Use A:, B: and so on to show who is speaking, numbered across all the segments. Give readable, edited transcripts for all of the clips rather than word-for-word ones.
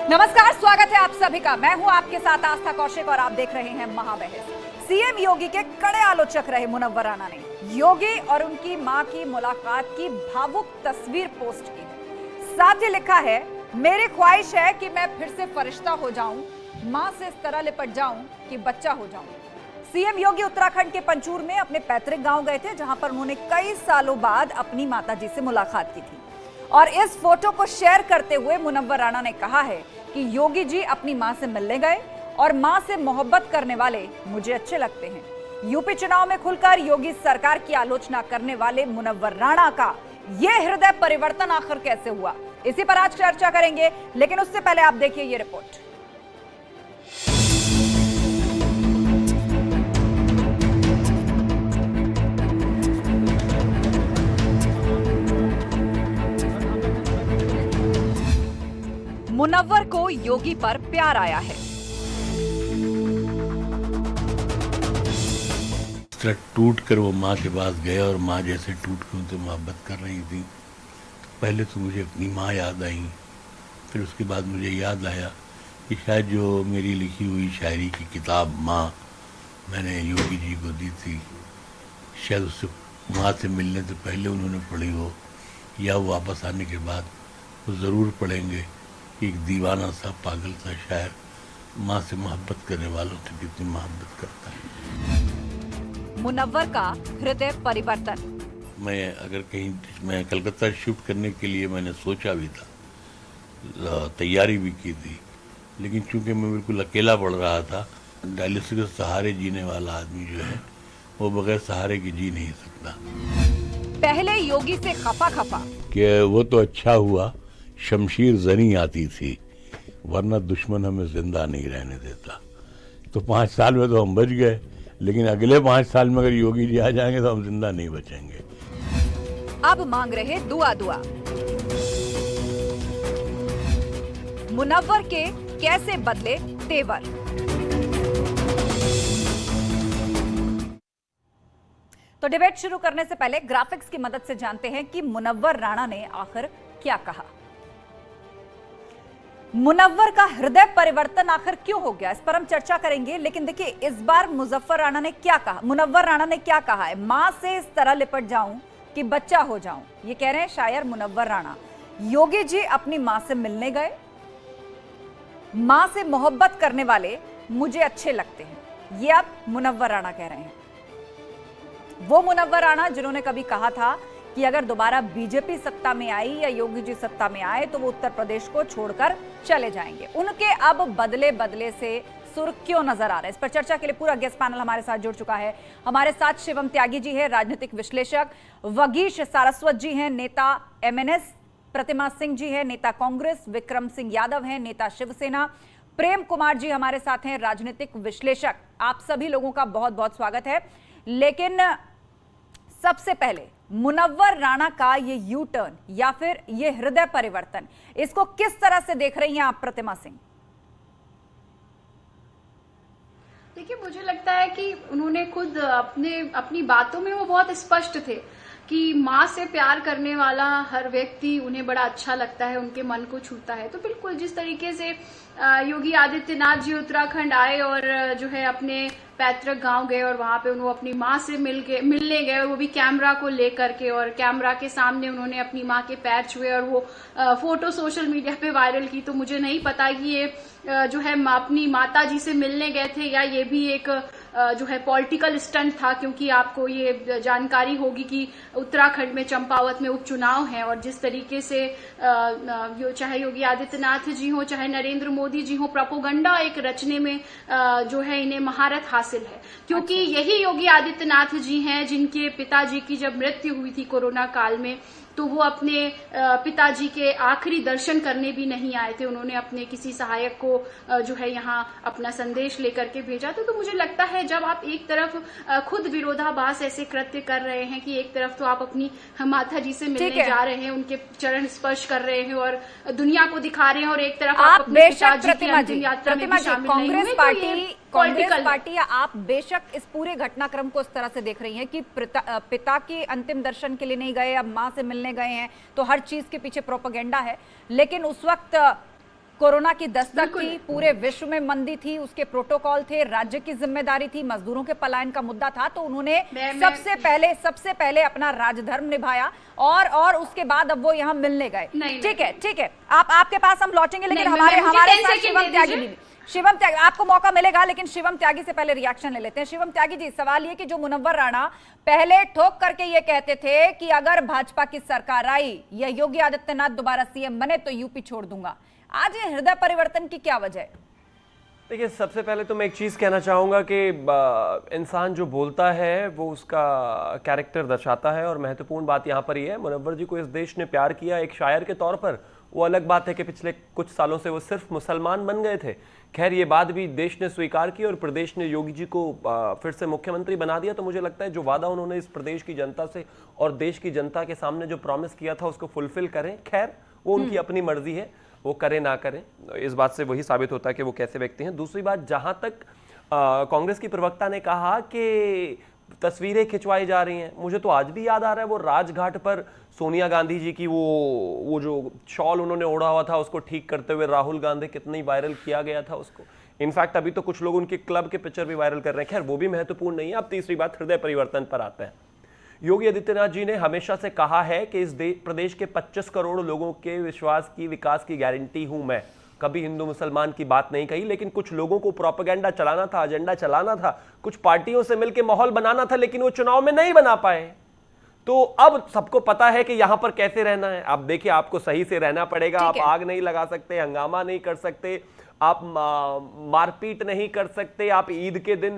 A: नमस्कार, स्वागत है आप सभी का। मैं हूं आपके साथ आस्था कौशिक और आप देख रहे हैं महाबहस। सीएम योगी के कड़े आलोचक रहे मुनव्वर राणा ने योगी और उनकी मां की मुलाकात की भावुक तस्वीर पोस्ट की है। साथ ही लिखा है, मेरी ख्वाहिश है कि मैं फिर से फरिश्ता हो जाऊं, मां से इस तरह लिपट जाऊं कि बच्चा हो जाऊं। सीएम योगी उत्तराखंड के पंचूर में अपने पैतृक गांव गए थे, जहां पर उन्होंने कई सालों बाद अपनी माताजी से मुलाकात की थी। और इस फोटो को शेयर करते हुए मुनव्वर राणा ने कहा है कि योगी जी अपनी मां से मिलने गए और मां से मोहब्बत करने वाले मुझे अच्छे लगते हैं। यूपी चुनाव में खुलकर योगी सरकार की आलोचना करने वाले मुनव्वर राणा का यह हृदय परिवर्तन आखिर कैसे हुआ, इसी पर आज चर्चा करेंगे। लेकिन उससे पहले आप देखिए ये रिपोर्ट। मुनव्वर को योगी पर प्यार आया है।
B: टूट कर वो माँ के पास गए और माँ जैसे टूट कर उनसे मोहब्बत कर रही थी। पहले तो मुझे अपनी माँ याद आई, फिर उसके बाद मुझे याद आया कि शायद जो मेरी लिखी हुई शायरी की किताब माँ मैंने योगी जी को दी थी, शायद उससे माँ से मिलने से पहले उन्होंने पढ़ी हो, या वो वापस आने के बाद वो ज़रूर पढ़ेंगे कि एक दीवाना सा पागल सा शायर माँ से मोहब्बत करने वालों से कितनी मोहब्बत करता है।
A: मुनव्वर का हृदय परिवर्तन।
B: मैं कलकत्ता शिफ्ट करने के लिए मैंने सोचा भी था, तैयारी भी की थी, लेकिन चूंकि मैं बिल्कुल अकेला पड़ रहा था। डायलिसिस के सहारे जीने वाला आदमी जो है वो बगैर सहारे की जी नहीं सकता।
A: पहले योगी से खफा
B: कि वो तो अच्छा हुआ शमशीर जनी आती थी, वरना दुश्मन हमें जिंदा नहीं रहने देता। तो 5 साल में तो हम बच गए, लेकिन अगले 5 साल में अगर योगी जी आ जाएंगे तो हम जिंदा नहीं बचेंगे।
A: अब मांग रहे दुआ। मुनव्वर के कैसे बदले तेवर। तो डिबेट शुरू करने से पहले ग्राफिक्स की मदद से जानते हैं कि मुनव्वर राणा ने आखिर क्या कहा। मुनव्वर का हृदय परिवर्तन आखिर क्यों हो गया, इस पर हम चर्चा करेंगे। लेकिन देखिए, इस बार मुनव्वर राणा ने क्या कहा है, मां से इस तरह लिपट जाऊं कि बच्चा हो जाऊं। ये कह रहे हैं शायर मुनव्वर राणा। योगी जी अपनी मां से मिलने गए, मां से मोहब्बत करने वाले मुझे अच्छे लगते हैं। ये अब मुनव्वर राणा कह रहे हैं। वो मुनव्वर राणा जिन्होंने कभी कहा था कि अगर दोबारा बीजेपी सत्ता में आई या योगी जी सत्ता में आए तो वो उत्तर प्रदेश को छोड़कर चले जाएंगे। उनके अब बदले से सुर क्यों नजर आ रहे हैं, इस पर चर्चा के लिए पूरा गेस्ट पैनल हमारे साथ जुड़ चुका है। हमारे साथ शिवम त्यागी जी हैं, राजनीतिक विश्लेषक, वगीश सारस्वत जी हैं, नेता एमएनएस, प्रतिमा सिंह जी हैं, नेता कांग्रेस, विक्रम सिंह यादव हैं, नेता शिवसेना, प्रेम कुमार जी हमारे साथ हैं, राजनीतिक विश्लेषक। आप सभी लोगों का बहुत बहुत स्वागत है। लेकिन सबसे पहले मुनव्वर राणा का ये यू टर्न या फिर ये हृदय परिवर्तन, इसको किस तरह से देख रही हैं आप, प्रतिमा सिंह?
C: देखिए, मुझे लगता है कि उन्होंने खुद अपनी बातों में वो बहुत स्पष्ट थे कि माँ से प्यार करने वाला हर व्यक्ति उन्हें बड़ा अच्छा लगता है, उनके मन को छूता है। तो बिल्कुल जिस तरीके से योगी आदित्यनाथ जी उत्तराखंड आए और जो है अपने पैतृक गांव गए और वहां पे उन्होंने अपनी माँ से मिलने गए, और वो भी कैमरा को लेकर के, और कैमरा के सामने उन्होंने अपनी माँ के पैर छुए और वो फोटो सोशल मीडिया पे वायरल की। तो मुझे नहीं पता कि ये जो है अपनी माता जी से मिलने गए थे या ये भी एक जो है पॉलिटिकल स्टंट था, क्योंकि आपको ये जानकारी होगी कि उत्तराखंड में चंपावत में उपचुनाव है, और जिस तरीके से चाहे योगी आदित्यनाथ जी हो चाहे नरेंद्र मोदी जी हो, प्रोपोगंडा एक रचने में जो है इन्हें महारत हासिल है। क्योंकि यही योगी आदित्यनाथ जी हैं जिनके पिताजी की जब मृत्यु हुई थी कोरोना काल में, तो वो अपने पिताजी के आखिरी दर्शन करने भी नहीं आए थे। उन्होंने अपने किसी सहायक को जो है यहाँ अपना संदेश लेकर के भेजा। तो मुझे लगता है जब आप एक तरफ खुद विरोधाभास ऐसे कृत्य कर रहे हैं कि एक तरफ तो आप अपनी माता जी से मिलने जा रहे हैं, उनके चरण स्पर्श कर रहे हैं और दुनिया को दिखा रहे हैं, और एक तरफ आप अपने पिताजी की अंतिम यात्रा में भी शामिल नहीं हुए।
A: कांग्रेस पार्टी या आप बेशक इस पूरे घटनाक्रम को इस तरह से देख रही हैं कि पिता के अंतिम दर्शन के लिए नहीं गए, अब मां से मिलने गए हैं, तो हर चीज के पीछे प्रोपेगेंडा है। लेकिन उस वक्त कोरोना की दस्तक थी, पूरे विश्व में मंदी थी, उसके प्रोटोकॉल थे, राज्य की जिम्मेदारी थी, मजदूरों के पलायन का मुद्दा था, तो उन्होंने सबसे पहले अपना राजधर्म निभाया और उसके बाद अब वो यहाँ मिलने गए। ठीक है, आपके पास हम लौटेंगे, लेकिन हमारे साथ शिवम त्यागी भी। शिवम त्यागी, आपको मौका मिलेगा, लेकिन शिवम त्यागी से पहले रिएक्शन ले लेते हैं। शिवम त्यागी जी, सवाल ये कि जो मुनव्वर राणा पहले ठोक करके ये कहते थे कि अगर भाजपा की सरकार आई या योगी आदित्यनाथ दोबारा सीएम बने तो यूपी छोड़ दूंगा, आज ये हृदय परिवर्तन की क्या वजह है?
D: देखिए, सबसे पहले तो मैं एक चीज़ कहना चाहूँगा कि इंसान जो बोलता है वो उसका कैरेक्टर दर्शाता है, और महत्वपूर्ण बात यहाँ पर ये है, मुनव्वर जी को इस देश ने प्यार किया एक शायर के तौर पर। वो अलग बात है कि पिछले कुछ सालों से वो सिर्फ मुसलमान बन गए थे। खैर, ये बात भी देश ने स्वीकार की और प्रदेश ने योगी जी को फिर से मुख्यमंत्री बना दिया। तो मुझे लगता है जो वादा उन्होंने इस प्रदेश की जनता से और देश की जनता के सामने जो प्रॉमिस किया था उसको फुलफिल करें। खैर, वो उनकी अपनी मर्जी है, वो करें ना करें, इस बात से वही साबित होता है कि वो कैसे व्यक्ति हैं। दूसरी बात, जहां तक कांग्रेस की प्रवक्ता ने कहा कि तस्वीरें खिंचवाई जा रही हैं, मुझे तो आज भी याद आ रहा है वो राजघाट पर सोनिया गांधी जी की वो जो शॉल उन्होंने ओढ़ा हुआ था उसको ठीक करते हुए राहुल गांधी कितनी वायरल किया गया था उसको। इनफैक्ट अभी तो कुछ लोग उनके क्लब के पिक्चर भी वायरल कर रहे हैं। खैर, वो भी महत्वपूर्ण नहीं है। अब तीसरी बात, हृदय परिवर्तन पर आते हैं। योगी आदित्यनाथ जी ने हमेशा से कहा है कि इस प्रदेश के 25 करोड़ लोगों के विश्वास की, विकास की गारंटी हूं मैं। कभी हिंदू मुसलमान की बात नहीं कही, लेकिन कुछ लोगों को प्रोपेगेंडा चलाना था, एजेंडा चलाना था, कुछ पार्टियों से मिलकर माहौल बनाना था, लेकिन वो चुनाव में नहीं बना पाए। तो अब सबको पता है कि यहां पर कैसे रहना है। आप देखिए, आपको सही से रहना पड़ेगा। आप आग नहीं लगा सकते, हंगामा नहीं कर सकते, आप मारपीट नहीं कर सकते, आप ईद के दिन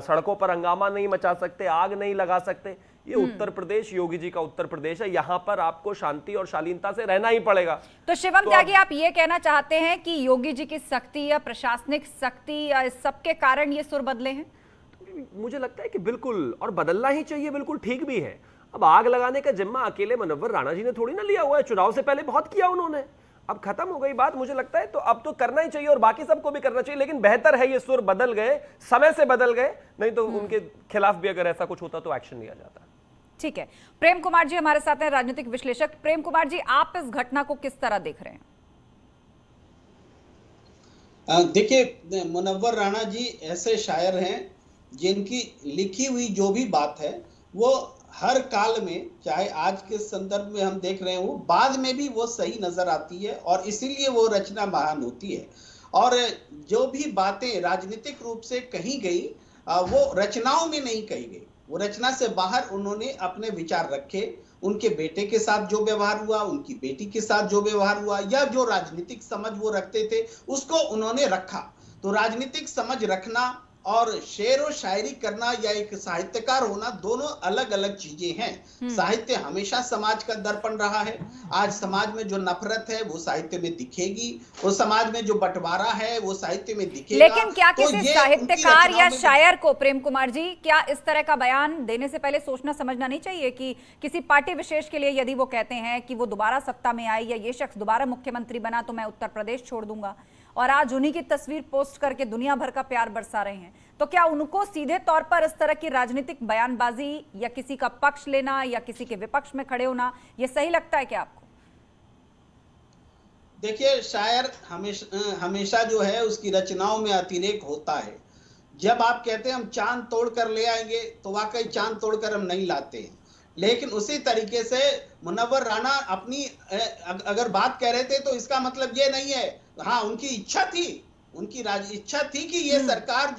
D: सड़कों पर हंगामा नहीं मचा सकते, आग नहीं लगा सकते। ये उत्तर प्रदेश, योगी जी का उत्तर प्रदेश है, यहां पर आपको शांति और शालीनता से रहना ही पड़ेगा।
A: तो शिवम त्यागी, आप ये कहना चाहते हैं कि योगी जी की सख्ती या प्रशासनिक सख्ती या सबके कारण ये सुर बदले हैं?
D: मुझे लगता है कि बिल्कुल, और बदलना ही चाहिए, बिल्कुल ठीक भी है। अब आग लगाने का जिम्मा अकेले मुनव्वर राणा जी ने थोड़ी ना लिया हुआ है, चुनाव से पहले बहुत किया उन्होंने। अब खत्म हो गई बात, मुझे लगता है तो अब तो करना ही चाहिए और बाकी सबको भी करना चाहिए। लेकिन बेहतर है ये सुर बदल गए, समय से बदल गए, नहीं तो उनके खिलाफ भी अगर ऐसा कुछ होता तो एक्शन लिया जाता।
A: ठीक है, प्रेम कुमार जी हमारे साथ हैं, राजनीतिक विश्लेषक। प्रेम कुमार जी, आप इस घटना को किस तरह देख रहे हैं?
E: देखिए, मुनव्वर राणा जी ऐसे शायर हैं जिनकी लिखी हुई जो भी बात है वो हर काल में, चाहे आज के संदर्भ में हम देख रहे हो, बाद में भी वो सही नजर आती है और इसीलिए वो रचना महान होती है। और जो भी बातें राजनीतिक रूप से कही गई वो रचनाओं में नहीं कही गई, वो रचना से बाहर उन्होंने अपने विचार रखे। उनके बेटे के साथ जो व्यवहार हुआ, उनकी बेटी के साथ जो व्यवहार हुआ, या जो राजनीतिक समझ वो रखते थे उसको उन्होंने रखा। तो राजनीतिक समझ रखना और शेर और शायरी करना या एक साहित्यकार होना दोनों अलग अलग चीजें हैं। साहित्य हमेशा समाज का दर्पण रहा है। आज समाज में जो नफरत है वो साहित्य में दिखेगी, और समाज में जो बंटवारा है वो साहित्य में दिखेगा।
A: लेकिन क्या
E: तो
A: किसी साहित्यकार या शायर को, प्रेम कुमार जी, क्या इस तरह का बयान देने से पहले सोचना समझना नहीं चाहिए कि किसी पार्टी विशेष के लिए यदि वो कहते हैं कि वो दोबारा सत्ता में आई या ये शख्स दोबारा मुख्यमंत्री बना तो मैं उत्तर प्रदेश छोड़ दूंगा, और आज उन्हीं की तस्वीर पोस्ट करके दुनिया भर का प्यार बरसा रहे हैं, तो क्या उनको सीधे तौर पर इस तरह की राजनीतिक बयानबाजी या किसी का पक्ष लेना या किसी के विपक्ष में खड़े होना ये सही लगता है क्या आपको?
E: देखिए, शायर हमेशा जो है उसकी रचनाओं में अतिरेक होता है। जब आप कहते हैं हम चांद तोड़ कर ले आएंगे, तो वाकई चांद तोड़कर हम नहीं लाते हैं। लेकिन उसी तरीके से मुनव्वर राणा अपनी अगर बात कह रहे थे तो इसका मतलब ये नहीं है, हाँ उनकी इच्छा थी, उनकी इच्छा थी कि ये सरकार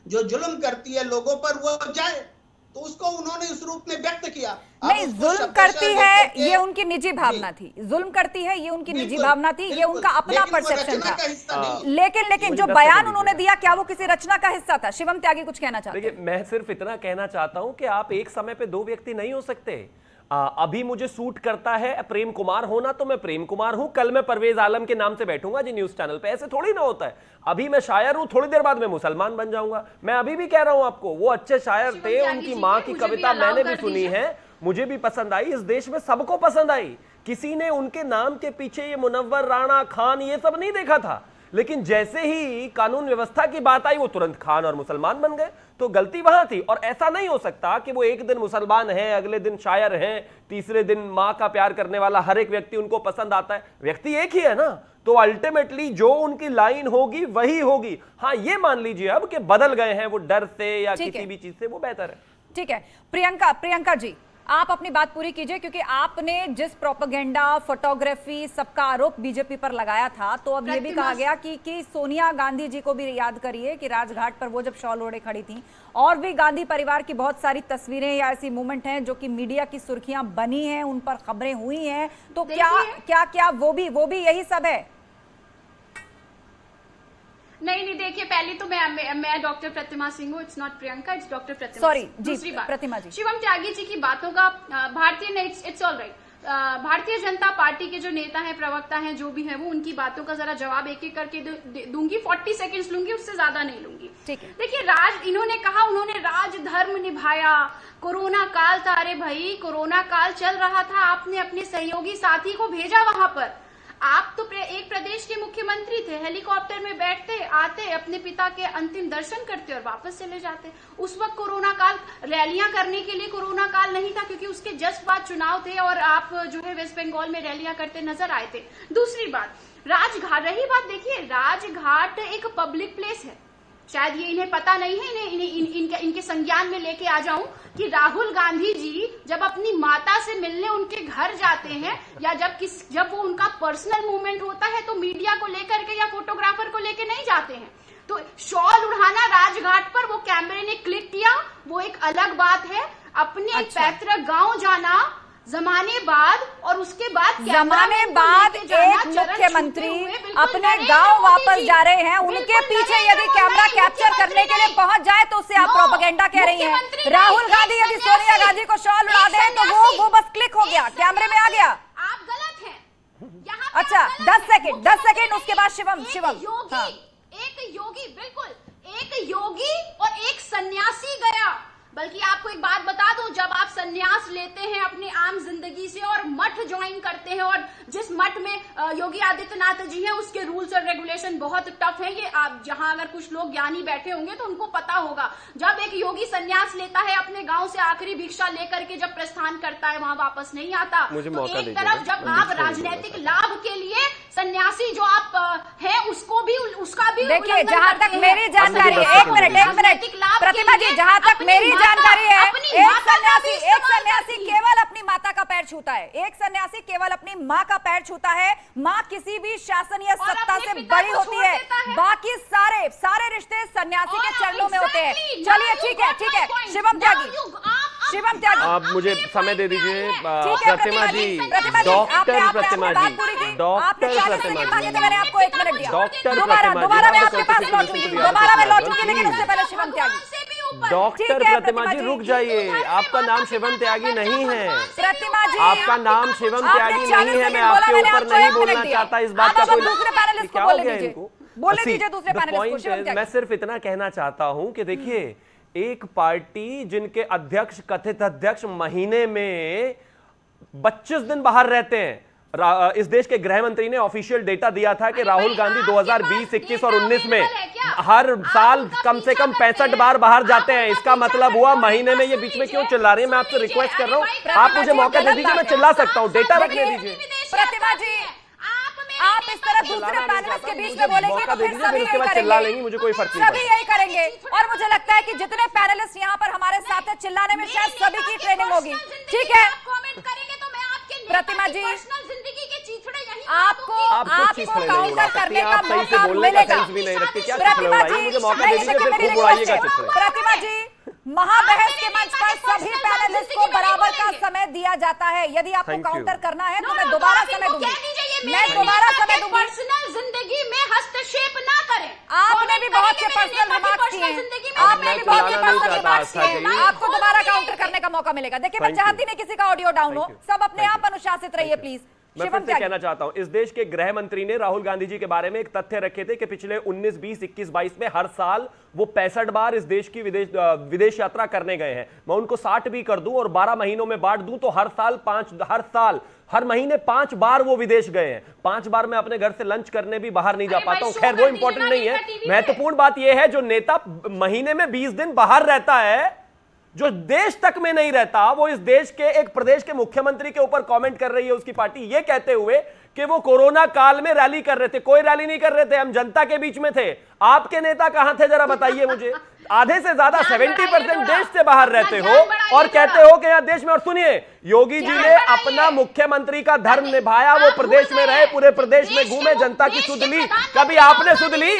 E: जो जुल्म करती है लोगों पर वो जाए, तो उसको उन्होंने इस रूप में व्यक्त किया।
A: नहीं, जुल्म करती है ये उनकी निजी भावना थी, जुल्म करती है ये उनकी निजी भावना थी, ये उनका अपना परसेप्शन था। लेकिन जो बयान उन्होंने दिया, क्या वो किसी रचना का हिस्सा था? शिवम त्यागी कुछ कहना चाहते हैं?
D: देखिए, मैं सिर्फ इतना कहना चाहता हूं कि आप एक समय पे दो व्यक्ति नहीं हो सकते। अभी मुझे सूट करता है प्रेम कुमार होना तो मैं प्रेम कुमार हूं, कल मैं परवेज आलम के नाम से बैठूंगा जी न्यूज चैनल पे, ऐसे थोड़ी ना होता है। अभी मैं शायर हूं, थोड़ी देर बाद मैं मुसलमान बन जाऊंगा। मैं अभी भी कह रहा हूं आपको, वो अच्छे शायर थे, उनकी माँ की कविता मैंने भी सुनी है, मुझे भी पसंद आई, इस देश में सबको पसंद आई। किसी ने उनके नाम के पीछे ये मुनव्वर राणा खान ये सब नहीं देखा था। लेकिन जैसे ही कानून व्यवस्था की बात आई वो तुरंत खान और मुसलमान बन गए। तो गलती वहां थी। और ऐसा नहीं हो सकता कि वो एक दिन मुसलमान है, अगले दिन शायर है, तीसरे दिन मां का प्यार करने वाला हर एक व्यक्ति उनको पसंद आता है। व्यक्ति एक ही है ना, तो अल्टीमेटली जो उनकी लाइन होगी वही होगी। हाँ, ये मान लीजिए अब कि बदल गए हैं वो डर से या किसी भी चीज से, वो बेहतर है।
A: ठीक है, प्रियंका जी आप अपनी बात पूरी कीजिए, क्योंकि आपने जिस प्रोपेगेंडा, फोटोग्राफी, सबका आरोप बीजेपी पर लगाया था, तो अब ये भी कहा गया कि सोनिया गांधी जी को भी याद करिए कि राजघाट पर वो जब शॉल ओढ़े खड़ी थी, और भी गांधी परिवार की बहुत सारी तस्वीरें या ऐसी मूवमेंट हैं जो कि मीडिया की सुर्खियां बनी हैं, उन पर खबरें हुई हैं, तो क्या वो भी यही सब है?
C: नहीं, देखिए, पहले तो मैं डॉक्टर प्रतिमा सिंह हूँ, it's not Priyanka, it's doctor Pratima.
A: Sorry
C: जी,
A: दूसरी बात, प्रतिमा जी,
C: शिवम त्यागी जी की बातों का it's all right. Bharatiya Janata party के जो नेता हैं, प्रवक्ता हैं, जो भी हैं, वो उनकी बातों का जरा जवाब एक एक करके दूंगी। 40 सेकंड्स लूंगी, उससे ज्यादा नहीं लूंगी।
A: ठीक है।
C: देखिए, इन्होंने कहा उन्होंने राज धर्म निभाया, कोरोना काल था। अरे भाई, कोरोना काल चल रहा था, आपने अपने सहयोगी साथी को भेजा वहां पर। आप तो एक प्रदेश के मुख्यमंत्री थे, हेलीकॉप्टर में बैठते, आते, अपने पिता के अंतिम दर्शन करते और वापस चले जाते। उस वक्त कोरोना काल, रैलियां करने के लिए कोरोना काल नहीं था, क्योंकि उसके जस्ट बाद चुनाव थे और आप जो है वेस्ट बंगाल में रैलियां करते नजर आए थे। दूसरी बात, राजघाट, रही बात, देखिए, राजघाट एक पब्लिक प्लेस है। शायद ये इन्हें पता नहीं है, इनके संज्ञान में लेके आ जाऊं कि राहुल गांधी जी जब अपनी माता से मिलने उनके घर जाते हैं, या जब वो उनका पर्सनल मूवमेंट होता है, तो मीडिया को लेकर के या फोटोग्राफर को लेके नहीं जाते हैं। तो शॉल उड़ाना राजघाट पर, वो कैमरे ने क्लिक किया, वो एक अलग बात है। अपने पैतृक गांव जाना जमाने बाद, और उसके बाद
A: जमाने बाद एक मुख्यमंत्री अपने गांव वापस जा रहे हैं, उनके पीछे यदि कैमरा कैप्चर करने के लिए पहुंच जाए तो उसे आप प्रोपेगेंडा कह रही हैं। राहुल गांधी यदि सोनिया गांधी को शॉल उड़ा दे तो वो बस क्लिक हो गया, कैमरे में आ गया।
C: आप गलत हैं।
A: अच्छा, 10 सेकेंड उसके बाद शिवम।
C: एक योगी, बिल्कुल एक योगी और एक सन्यासी गया। बल्कि आपको एक बात बता दूं, जब आप संन्यास लेते हैं अपनी आम जिंदगी से और मठ ज्वाइन करते हैं, और जिस मठ में योगी आदित्यनाथ जी हैं, उसके रूल्स और रेगुलेशन बहुत टफ है। ये आप जहां अगर कुछ लोग ज्ञानी बैठे होंगे तो उनको पता होगा। जब एक योगी संन्यास लेता है अपने गांव से, आखिरी भिक्षा लेकर के जब प्रस्थान करता है, वहां वापस नहीं आता। तो एक तरफ जब आप राजनीतिक लाभ के लिए सन्यासी जो आप हैं, उसका भी
A: देखिए, जहां तक मेरी जानकारी है, एक मिनट प्रतिमा जी, जहां तक मेरी जानकारी है, एक सन्यासी केवल अपनी माता का पैर छूता है, एक सन्यासी केवल अपनी माँ का पैर छूता है। माँ किसी भी शासन या सत्ता से बड़ी होती है, बाकी सारे रिश्ते सन्यासी के चरणों में होते हैं। चलिए, ठीक है, शिवम त्यागी,
D: आप मुझे समय दे दीजिए। प्रतिमा जी,
A: डॉक्टर
D: प्रतिमा जी,
A: डॉक्टर प्रतिमा जी, मैंने आपको 1 मिनट दिया। दोबारा मैं आपके पास लौटूंगी, लेकिन उससे पहले शिवम त्यागी।
D: डॉक्टर प्रतिमा जी, रुक जाइए। आपका नाम शिवम त्यागी नहीं है।
A: प्रतिमा जी,
D: आपका नाम शिवम त्यागी नहीं है। मैं आपके ऊपर नहीं बोलना चाहता इस बात का। कोई क्या हो गया इनको?
A: बोले दीजिए दूसरे पैनलिस्ट को।
D: मैं सिर्फ इतना कहना चाहता हूं कि देखिए, एक पार्टी जिनके अध्यक्ष, कथित अध्यक्ष, महीने में 25 दिन बाहर रहते हैं। इस देश के गृह मंत्री ने ऑफिशियल डेटा दिया था कि राहुल गांधी 2020, 21 और 19 में हर साल कम से कम 65 बार बाहर जाते हैं। इसका मतलब हुआ महीने में। ये बीच में क्यों चिल्ला रही है? मैं आपसे रिक्वेस्ट कर रहा हूं, आप मुझे मौका दे दीजिए, मैं चिल्ला सकता हूं। डेटा रखने दीजिए।
A: प्रतिमा जी, आप इस तरह दूसरे पैनलिस्ट के बीच में बोलेंगे तो फिर सभी यही करेंगे,
D: मुझे कोई फर्क नहीं,
A: सभी यही करेंगे। और मुझे लगता है कि जितने पैनलिस्ट यहाँ पर हमारे साथ हैं, चिल्लाने में शायद सभी की ट्रेनिंग होगी। ठीक है प्रतिमा जी, आपको काउंटर करने का मौका मिलेगा। प्रतिमा जी, महाबहस के मंच पर सभी पैनलिस्ट को बराबर का समय दिया जाता है। यदि आपको काउंटर करना है तो मैं दोबारा समय दूंगी।
C: पर्सनल जिंदगी में हस्तक्षेप ना करें।
A: आपने भी बहुत से पर्सनल रिमार्क्स किए हैं, आपको दोबारा काउंटर करने का मौका मिलेगा। देखिए, मैं चाहती नहीं किसी का ऑडियो डाउन हो, सब अपने आप अनुशासित रहिए प्लीज।
D: मैं फिर से कहना चाहता हूं, इस देश के गृह मंत्री ने राहुल गांधी जी के बारे में एक तथ्य रखे थे कि पिछले 19, 20, 21, 22 में हर साल वो 65 बार इस देश की विदेश यात्रा करने गए हैं। मैं उनको 60 भी कर दूं और 12 महीनों में बांट दूं तो हर महीने 5 बार वो विदेश गए हैं। 5 बार मैं अपने घर से लंच करने भी बाहर नहीं जा पाता हूं। खैर वो इंपॉर्टेंट नहीं है। महत्वपूर्ण बात यह है जो नेता महीने में 20 दिन बाहर रहता है, जो देश तक में नहीं रहता, वो इस देश के एक प्रदेश के मुख्यमंत्री के ऊपर कमेंट कर रही है उसकी पार्टी, ये कहते हुए कि वो कोरोना काल में रैली कर रहे थे। कोई रैली नहीं कर रहे थे, हम जनता के बीच में थे। आपके नेता कहां थे जरा बताइए मुझे। आधे से ज्यादा 70% देश से बाहर रहते हो और कहते हो कि यहां देश में। और सुनिए, योगी जी ने अपना मुख्यमंत्री का धर्म निभाया, वो प्रदेश में रहे, पूरे प्रदेश में घूमे, जनता की सुध ली। कभी आपने सुध ली?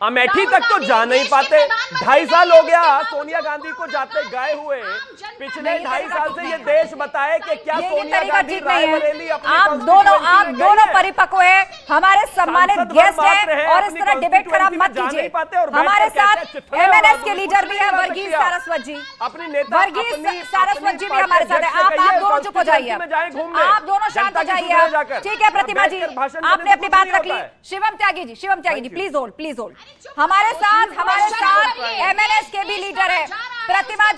D: अमेठी तक तो जा नहीं पाते। 2.5 साल हो गया सोनिया गांधी को जाते गए हुए। पिछले 2.5 साल से ये देश बताए कि क्या सोनिया गांधी रायबरेली अपनी
A: आप दोनों परिपक्व हैं, हमारे सम्मानित गेस्ट हैं और इस तरह डिबेट खराब मत कीजिए। हमारे साथ एमएनएस के लीडर भी हैं वर्गीज सारस्वत जी। वर्गीज सारस्वत जी भी हमारे साथ हैं। आप दोनों चुप हो जाइए, आप दोनों शांत हो जाइए। ठीक है प्रतिमा जी, आपने अपनी बात रख ली। Shivam Tyagi ji please hold. हमारे साथ एमएनएस के भी लीडर है। प्रतिमा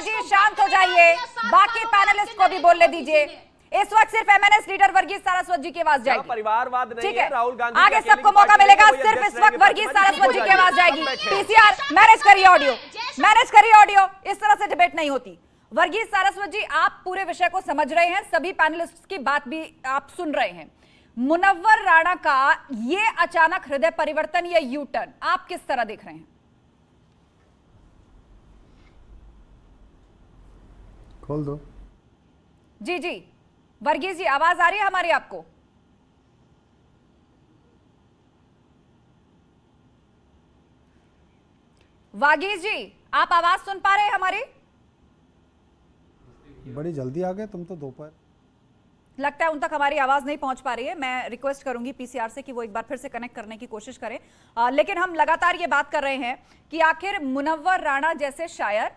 A: जी शांत हो जाइए, बाकी पैनलिस्ट को भी बोलने दीजिए। इस वक्त सिर्फ एमएनएस लीडर वर्गीज सारस्वत जी की आवाज जाएगी।
D: परिवारवाद नहीं
A: है,
D: राहुल गांधी
A: आगे सबको मौका मिलेगा। सिर्फ इस वक्त वर्गीज सारस्वत जी की आवाज जाएगी। पीसीआर मैनेज करिए ऑडियो। इस तरह से डिबेट नहीं होती। वर्गीज सारस्वत जी, आप पूरे विषय को समझ रहे हैं, सभी पैनलिस्ट की बात भी आप सुन रहे हैं। मुनव्वर राणा का ये अचानक हृदय परिवर्तन या यू टर्न आप किस तरह देख रहे हैं?
F: खोल दो।
A: जी वर्गीज जी, आवाज आ रही है हमारी आपको? वर्गीज जी, आप आवाज सुन पा रहे हैं हमारी?
F: बड़ी जल्दी आ गए तुम तो दोपहर।
A: लगता है उन तक हमारी आवाज नहीं पहुंच पा रही है। मैं रिक्वेस्ट करूंगी पीसीआर से कि वो एक बार फिर से कनेक्ट करने की कोशिश करें। लेकिन हम लगातार ये बात कर रहे हैं कि आखिर मुनव्वर राणा जैसे शायर,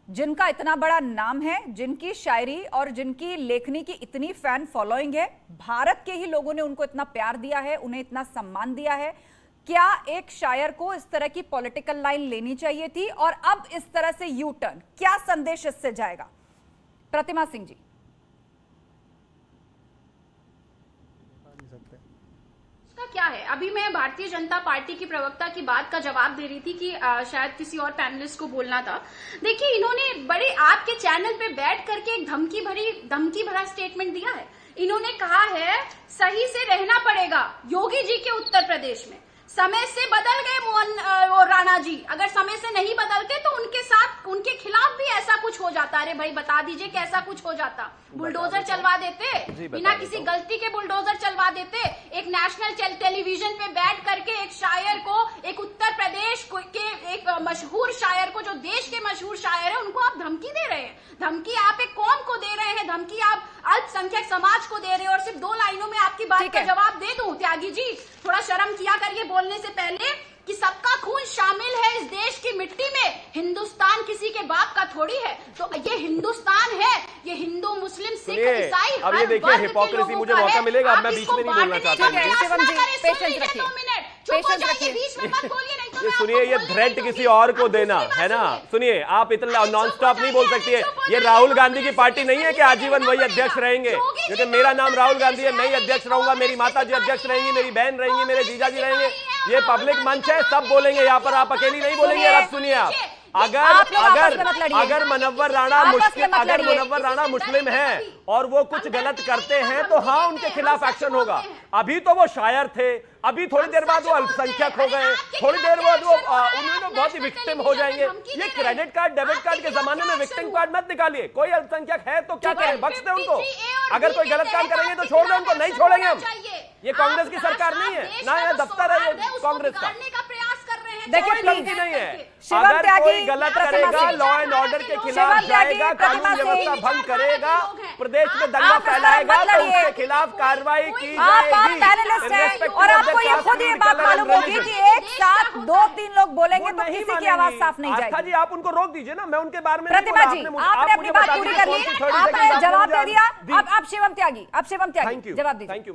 A: जिनका इतना बड़ा नाम है, जिनकी शायरी और जिनकी लेखनी की इतनी फैन फॉलोइंग है, भारत के ही लोगों ने उनको इतना प्यार दिया है, उन्हें इतना सम्मान दिया है, क्या एक शायर को इस तरह की पॉलिटिकल लाइन लेनी चाहिए थी? और अब इस तरह से यू टर्न, क्या संदेश इससे जाएगा? प्रतिमा सिंह जी।
C: क्या है, अभी मैं भारतीय जनता पार्टी की प्रवक्ता की बात का जवाब दे रही थी कि शायद किसी और पैनलिस्ट को बोलना था। देखिए, इन्होंने बड़े आपके चैनल पे बैठ करके एक धमकी भरा स्टेटमेंट दिया है। इन्होंने कहा है सही से रहना पड़ेगा योगी जी के उत्तर प्रदेश में। समय से बदल गए राणा जी, अगर समय से नहीं बदलते तो उनके साथ, उनके खिलाफ भी ऐसा कुछ हो जाता। अरे भाई बता दीजिए कि ऐसा कुछ हो जाता। बुलडोजर चलवा देते, बिना किसी गलती के बुलडोजर चलवा देते। एक नेशनल टेलीविजन पे बैठ करके एक शायर को, एक उत्तर प्रदेश के एक मशहूर शायर को, जो देश के मशहूर शायर है, उनको आप धमकी दे रहे हैं। धमकी आप एक कौम को दे रहे हैं, धमकी आप अल्पसंख्यक समाज को दे रहे हैं। और सिर्फ 2 लाइनों में आपकी बात का जवाब दे दूं, त्यागी जी थोड़ा शर्म किया करिए बोलने से पहले, कि सबका खून शामिल है इस देश की मिट्टी में। हिंदुस्तान किसी के बाप का थोड़ी है, तो ये हिंदुस्तान है, ये हिंदू मुस्लिम सिख ईसाई
D: अब ये देखिए हिपोक्रेसी, मुझे मौका मिलेगा, अब मैं बीच में नहीं बोलना चाहता। ये सुनिए, ये थ्रेट किसी और को देना है ना। सुनिए, आप इतना नॉन स्टॉप नहीं बोल सकती है। ये राहुल गांधी की पार्टी नहीं है कि आजीवन वही अध्यक्ष रहेंगे। क्योंकि मेरा नाम राहुल गांधी है, मैं ही अध्यक्ष रहूंगा, मेरी माता जी अध्यक्ष रहेंगी, मेरी बहन रहेंगी, मेरे जीजा जी रहेंगे। ये पब्लिक मंच है, सब बोलेंगे यहाँ पर, आप अकेली नहीं बोलेंगे। अब सुनिए, आप अगर मुनव्वर राणा मुस्लिम है और वो कुछ गलत करते हैं तो हाँ, उनके खिलाफ एक्शन होगा। अभी तो वो शायर थे, अभी थोड़ी देर बाद वो अल्पसंख्यक हो गए, थोड़ी देर बाद वो उन्होंने बहुत ही विक्टिम हो जाएंगे। ये क्रेडिट कार्ड डेबिट कार्ड के जमाने में विक्टिम कार्ड मत निकालिए। कोई अल्पसंख्यक है तो क्या करें, बख्श दे उनको। अगर कोई गलत काम करेंगे तो छोड़ दे उनको, नहीं छोड़ेंगे हम। ये कांग्रेस की सरकार नहीं है ना, यह दफ्तर है कांग्रेस का।
A: देखिए,
D: कोई धमकी नहीं है।
A: शिवम
D: अगर
A: त्यागी,
D: कोई गलत
A: प्रतिमा
D: करेगा,
A: सिंह,
D: लॉ एंड ऑर्डर के
A: शिवम
D: खिलाफ
A: त्यागी,
D: जाएगा, कानून
A: प्रतिमा सिंह,
D: व्यवस्था भंग करेगा, प्रदेश में दंगा
A: आप इस तरफ
D: फैलाएगा
A: मत
D: तो
A: लड़िए।
D: उसके खिलाफ कार्रवाई की
A: आप
D: जाएगी।
A: पैनलिस्ट हैं और आपको ये खुद ये बात मालूम होगी कि एक साथ 2-3 लोग बोलेंगे तो किसी की आवाज साफ नहीं
D: आस्था
A: जाएगी।
D: जी, आप उनको रोक दीजिए ना, मैं उनके बारे में
A: प्रतिमा जी, आपने अपनी बात पूरी कर ली, आपने जवाब दे दिया। अब आप शिवम त्यागी, जवाब दीजिए।
D: Thank you.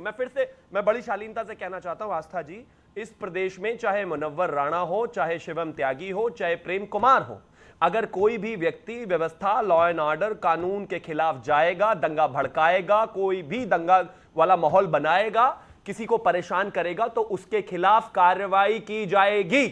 D: मैं बड़ी शालीनता से कहना चाहता हूं आस्था जी, इस प्रदेश में चाहे मुनव्वर राणा हो, चाहे शिवम त्यागी हो, चाहे प्रेम कुमार हो, अगर कोई भी व्यक्ति व्यवस्था, लॉ एंड ऑर्डर, कानून के खिलाफ जाएगा, दंगा भड़काएगा, कोई भी दंगा वाला माहौल बनाएगा, किसी को परेशान करेगा, तो उसके खिलाफ कार्रवाई की जाएगी।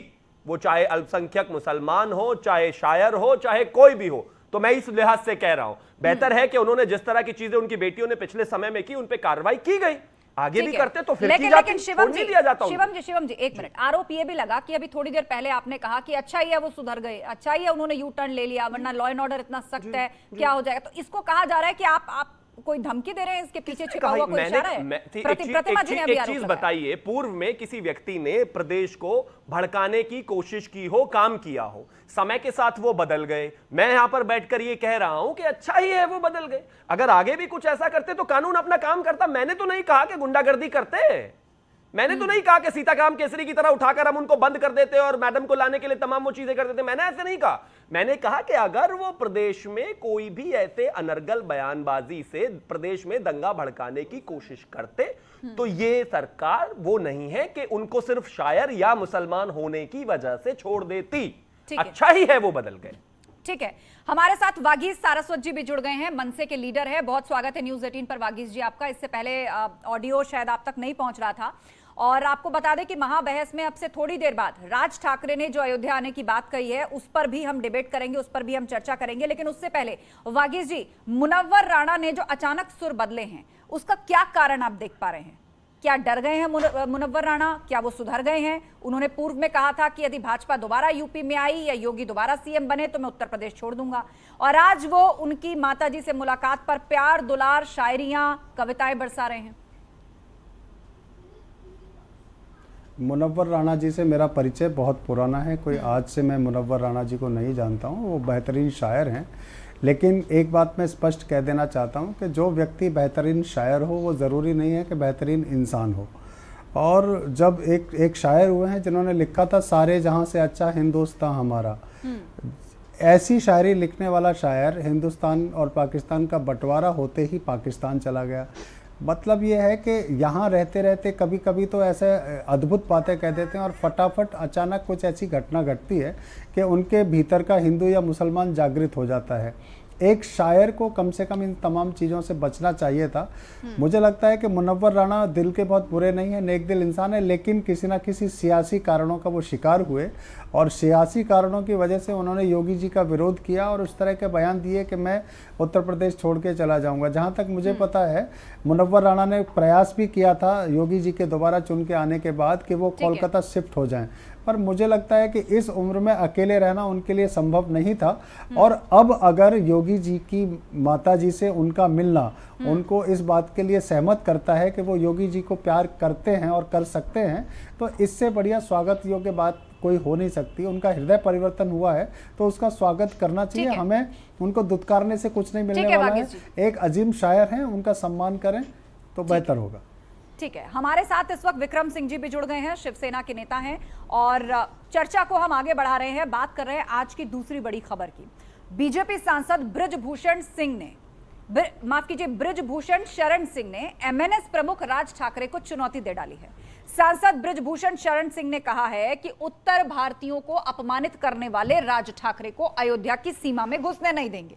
D: वो चाहे अल्पसंख्यक मुसलमान हो, चाहे शायर हो, चाहे कोई भी हो। तो मैं इस लिहाज से कह रहा हूं, बेहतर है कि उन्होंने जिस तरह की चीजें उनकी बेटियों ने पिछले समय में की, उन पर कार्रवाई की गई। आगे भी करते तो फिर
A: लेकिन शिवम जी,
D: दिया जाता।
A: शिवम जी एक मिनट, आरोप ये भी लगा कि अभी थोड़ी देर पहले आपने कहा कि अच्छा ही है वो सुधर गए, अच्छा ही है उन्होंने यू टर्न ले लिया, वरना लॉ एंड ऑर्डर इतना सख्त है, क्या हो जाएगा। तो इसको कहा जा रहा है कि आप कोई धमकी दे रहे हैं, इसके पीछे छिपा हुआ कोई इशारा है। प्रतिमा जी ने अभी
D: एक चीज बताइए, पूर्व में किसी व्यक्ति ने प्रदेश को भड़काने की कोशिश की हो, काम किया हो, समय के साथ वो बदल गए। मैं यहां पर बैठकर ये कह रहा हूं कि अच्छा ही है वो बदल गए। अगर आगे भी कुछ ऐसा करते तो कानून अपना काम करता। मैंने तो नहीं कहा कि गुंडागर्दी करते, मैंने तो नहीं कहा कि सीताराम केसरी की तरह उठाकर हम उनको बंद कर देते और मैडम को लाने के लिए तमाम वो चीजें कर देते। मैंने ऐसे नहीं कहा। मैंने कहा कि अगर वो प्रदेश में कोई भी ऐसे अनर्गल बयानबाजी से प्रदेश में दंगा भड़काने की कोशिश करते तो ये सरकार वो नहीं है कि उनको सिर्फ शायर या मुसलमान होने की वजह से छोड़ देती। अच्छा ही है वो बदल गए।
A: ठीक है, हमारे साथ वागीश सारस्वत जी भी जुड़ गए हैं, मनसे के लीडर है। बहुत स्वागत है न्यूज़ 18 पर वागीश जी आपका। इससे पहले ऑडियो शायद आप तक नहीं पहुंच रहा था, और आपको बता दें कि महाबहस में अब से थोड़ी देर बाद राज ठाकरे ने जो अयोध्या आने की बात कही है उस पर भी हम डिबेट करेंगे, उस पर भी हम चर्चा करेंगे। लेकिन उससे पहले वागीश जी, मुनव्वर राणा ने जो अचानक सुर बदले हैं उसका क्या कारण आप देख पा रहे हैं? क्या डर गए हैं मुनव्वर राणा? क्या वो सुधर गए हैं? उन्होंने पूर्व में कहा था कि यदि भाजपा दोबारा यूपी में आई या योगी दोबारा सीएम बने तो मैं उत्तर प्रदेश छोड़ दूंगा, और आज वो उनकी माताजी से मुलाकात पर प्यार, दुलार, शायरियां, कविताएं बरसा रहे हैं।
F: मुनव्वर राणा जी से मेरा परिचय बहुत पुराना है, कोई आज से मैं मुनव्वर राणा जी को नहीं जानता हूँ। वो बेहतरीन शायर हैं, लेकिन एक बात मैं स्पष्ट कह देना चाहता हूँ कि जो व्यक्ति बेहतरीन शायर हो वो ज़रूरी नहीं है कि बेहतरीन इंसान हो। और जब एक शायर हुए हैं जिन्होंने लिखा था सारे जहाँ से अच्छा हिंदुस्तान हमारा, ऐसी शायरी लिखने वाला शायर हिंदुस्तान और पाकिस्तान का बंटवारा होते ही पाकिस्तान चला गया। मतलब ये है कि यहाँ रहते रहते कभी कभी तो ऐसे अद्भुत बातें कह देते हैं और फटाफट अचानक कुछ ऐसी घटना घटती है कि उनके भीतर का हिंदू या मुसलमान जागृत हो जाता है। एक शायर को कम से कम इन तमाम चीज़ों से बचना चाहिए था। मुझे लगता है कि मुनव्वर राणा दिल के बहुत बुरे नहीं है, नेक दिल इंसान है, लेकिन किसी ना किसी सियासी कारणों का वो शिकार हुए और सियासी कारणों की वजह से उन्होंने योगी जी का विरोध किया और उस तरह के बयान दिए कि मैं उत्तर प्रदेश छोड़ के चला जाऊंगा। जहाँ तक मुझे पता है मुनव्वर राणा ने प्रयास भी किया था योगी जी के दोबारा चुन के आने के बाद कि वो कोलकाता शिफ्ट हो जाएं, पर मुझे लगता है कि इस उम्र में अकेले रहना उनके लिए संभव नहीं था। और अब अगर योगी जी की माता जी से उनका मिलना उनको इस बात के लिए सहमत करता है कि वो योगी जी को प्यार करते हैं और कर सकते हैं, तो इससे बढ़िया स्वागत योग्य बात कोई हो नहीं सकती। उनका हृदय परिवर्तन हुआ है तो उसका स्वागत करना चाहिए। हमें उनको दुत्कारने से कुछ नहीं मिलने वाला है। एक अजीम शायर हैं, उनका सम्मान करें तो बेहतर होगा।
A: ठीक है, हमारे साथ इस वक्त विक्रम सिंह जी भी जुड़ गए हैं, शिवसेना के नेता हैं, और चर्चा को हम आगे बढ़ा रहे हैं। बात कर रहे हैं आज की दूसरी बड़ी खबर की। बीजेपी सांसद बृजभूषण शरण सिंह ने एमएनएस प्रमुख राज ठाकरे को चुनौती दे डाली है। सांसद बृजभूषण शरण सिंह ने कहा है कि उत्तर भारतीयों को अपमानित करने वाले राज ठाकरे को अयोध्या की सीमा में घुसने नहीं देंगे।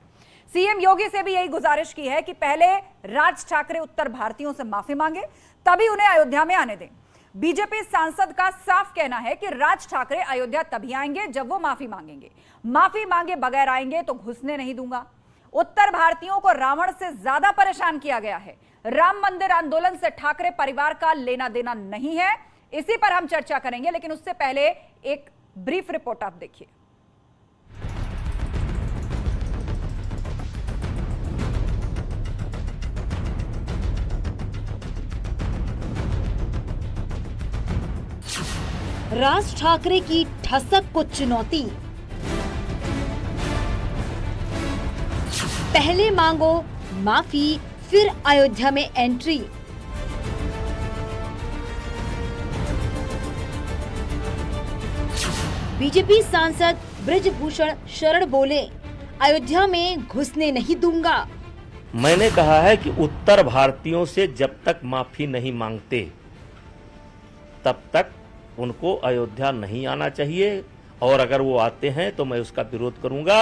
A: सीएम योगी से भी यही गुजारिश की है कि पहले राज ठाकरे उत्तर भारतीयों से माफी मांगे, तभी उन्हें अयोध्या में आने दें। बीजेपी सांसद का साफ कहना है कि राज ठाकरे अयोध्या तभी आएंगे जब वो माफी मांगेंगे, माफी मांगे बगैर आएंगे तो घुसने नहीं दूंगा। उत्तर भारतीयों को रावण से ज्यादा परेशान किया गया है। राम मंदिर आंदोलन से ठाकरे परिवार का लेना देना नहीं है। इसी पर हम चर्चा करेंगे, लेकिन उससे पहले एक ब्रीफ रिपोर्ट आप देखिए।
G: राज ठाकरे की ठसक को चुनौती। पहले मांगो माफी, फिर अयोध्या में एंट्री। बीजेपी सांसद ब्रजभूषण शरण बोले, अयोध्या में घुसने नहीं दूंगा।
H: मैंने कहा है कि उत्तर भारतीयों से जब तक माफी नहीं मांगते तब तक उनको अयोध्या नहीं आना चाहिए, और अगर वो आते हैं तो मैं उसका विरोध करूंगा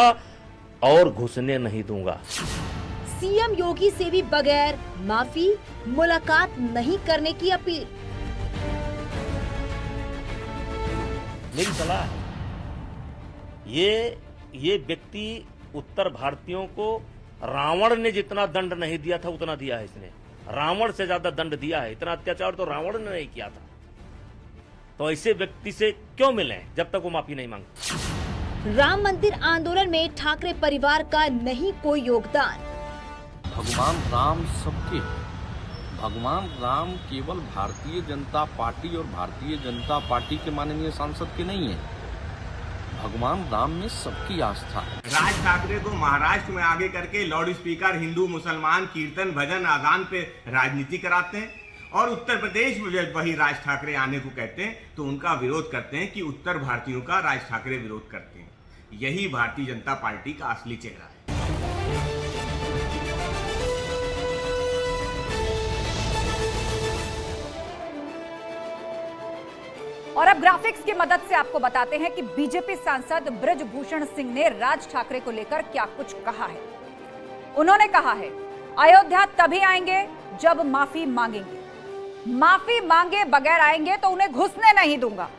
H: और घुसने नहीं दूंगा।
G: सीएम योगी से भी बगैर माफी मुलाकात नहीं करने की अपील।
H: मेरी सलाह है, ये व्यक्ति उत्तर भारतीयों को रावण ने जितना दंड नहीं दिया था उतना दिया है इसने। रावण से ज्यादा दंड दिया है। इतना अत्याचार तो रावण ने नहीं किया था। तो ऐसे व्यक्ति से क्यों मिले जब तक वो माफी नहीं मांगते।
G: राम मंदिर आंदोलन में ठाकरे परिवार का नहीं कोई योगदान।
I: भगवान राम सबके, भगवान राम केवल भारतीय जनता पार्टी और भारतीय जनता पार्टी के माननीय सांसद के नहीं है। भगवान राम में सबकी आस्था है।
J: राज ठाकरे को महाराष्ट्र में आगे करके लाउड स्पीकर हिंदू मुसलमान कीर्तन भजन आजान पे राजनीति कराते हैं, और उत्तर प्रदेश में जब वही राज ठाकरे आने को कहते हैं तो उनका विरोध करते हैं कि उत्तर भारतीयों का राज ठाकरे विरोध करते हैं। यही भारतीय जनता पार्टी का असली चेहरा है।
A: और अब ग्राफिक्स की मदद से आपको बताते हैं कि बीजेपी सांसद ब्रजभूषण सिंह ने राज ठाकरे को लेकर क्या कुछ कहा है। उन्होंने कहा है, अयोध्या तभी आएंगे जब माफी मांगेंगे। माफी मांगे बगैर आएंगे तो उन्हें घुसने नहीं दूंगा।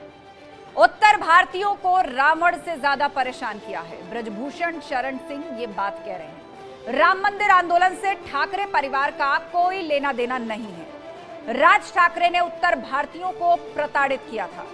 A: उत्तर भारतीयों को रावण से ज्यादा परेशान किया है। ब्रजभूषण शरण सिंह ये बात कह रहे हैं। राम मंदिर आंदोलन से ठाकरे परिवार का कोई लेना देना नहीं है। राज ठाकरे ने उत्तर भारतीयों को प्रताड़ित किया था।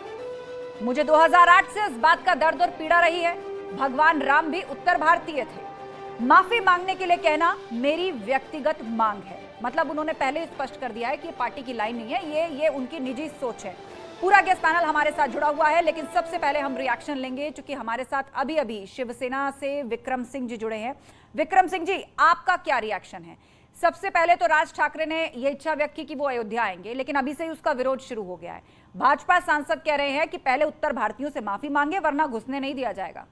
A: मुझे 2008 से इस बात का दर्द और पीड़ा रही है। भगवान राम भी उत्तर भारतीय थे। माफी मांगने के लिए कहना मेरी व्यक्तिगत मांग है। मतलब उन्होंने पहले ही स्पष्ट कर दिया है कि पार्टी की लाइन नहीं है, ये उनकी निजी सोच है। पूरा गेस्ट पैनल हमारे साथ जुड़ा हुआ है, लेकिन सबसे पहले हम रिएक्शन लेंगे क्योंकि हमारे साथ अभी अभी शिवसेना से विक्रम सिंह जी जुड़े हैं। विक्रम सिंह जी, आपका क्या रिएक्शन है? सबसे पहले तो राज ठाकरे ने यह इच्छा व्यक्त की कि वो अयोध्या आएंगे, लेकिन अभी से ही उसका विरोध शुरू हो गया है। भाजपा सांसद कह रहे हैं कि पहले उत्तर भारतीयों से माफी मांगे वरना घुसने नहीं दिया जाएगा।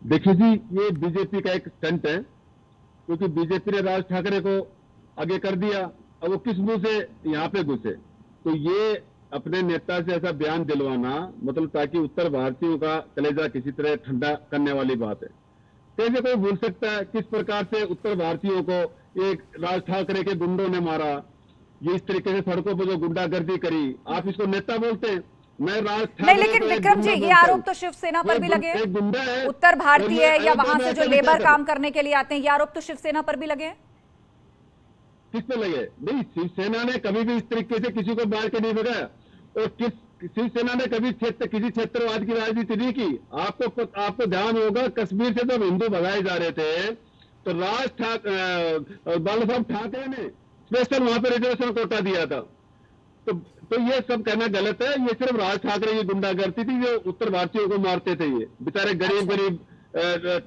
K: देखिए जी, ये बीजेपी का एक स्टंट है, क्योंकि बीजेपी ने राज ठाकरे को आगे कर दिया। अब वो किस मुंह से यहाँ पे घुसे? तो ये अपने नेता से ऐसा बयान दिलवाना, मतलब ताकि उत्तर भारतीयों का कलेजा किसी तरह ठंडा करने वाली बात है। कैसे कोई भूल सकता है किस प्रकार से उत्तर भारतीयों को एक राज ठाकरे के गुंडों ने मारा, ये इस तरीके से सड़कों पर जो गुंडागर्दी करी, आप इसको नेता बोलते हैं? मैं राज ठाकरे
A: नहीं, लेकिन विक्रम जी, ये आरोप तो शिवसेना पर भी लगे।
K: गुंडा है,
A: उत्तर भारतीय है या वहां से जो लेबर काम करने के लिए आते हैं, ये आरोप तो शिवसेना पर भी लगे हैं।
K: किस पे लगे? नहीं, शिवसेना ने कभी भी इस तरीके से किसी को मार के नहीं भगाया, और शिवसेना ने कभी किसी क्षेत्रवाद की राजनीति नहीं की। आपको ध्यान होगा, कश्मीर से जब हिंदू भगाए जा रहे थे तो बाला साहब ठाकरे ने स्पेशल वहां पे रिजर्वेशन कोटा दिया था। तो ये सब कहना गलत है। ये सिर्फ राज ठाकरे की गुंडागर्दी थी जो उत्तर भारतीयों को मारते थे। ये बेचारे गरीब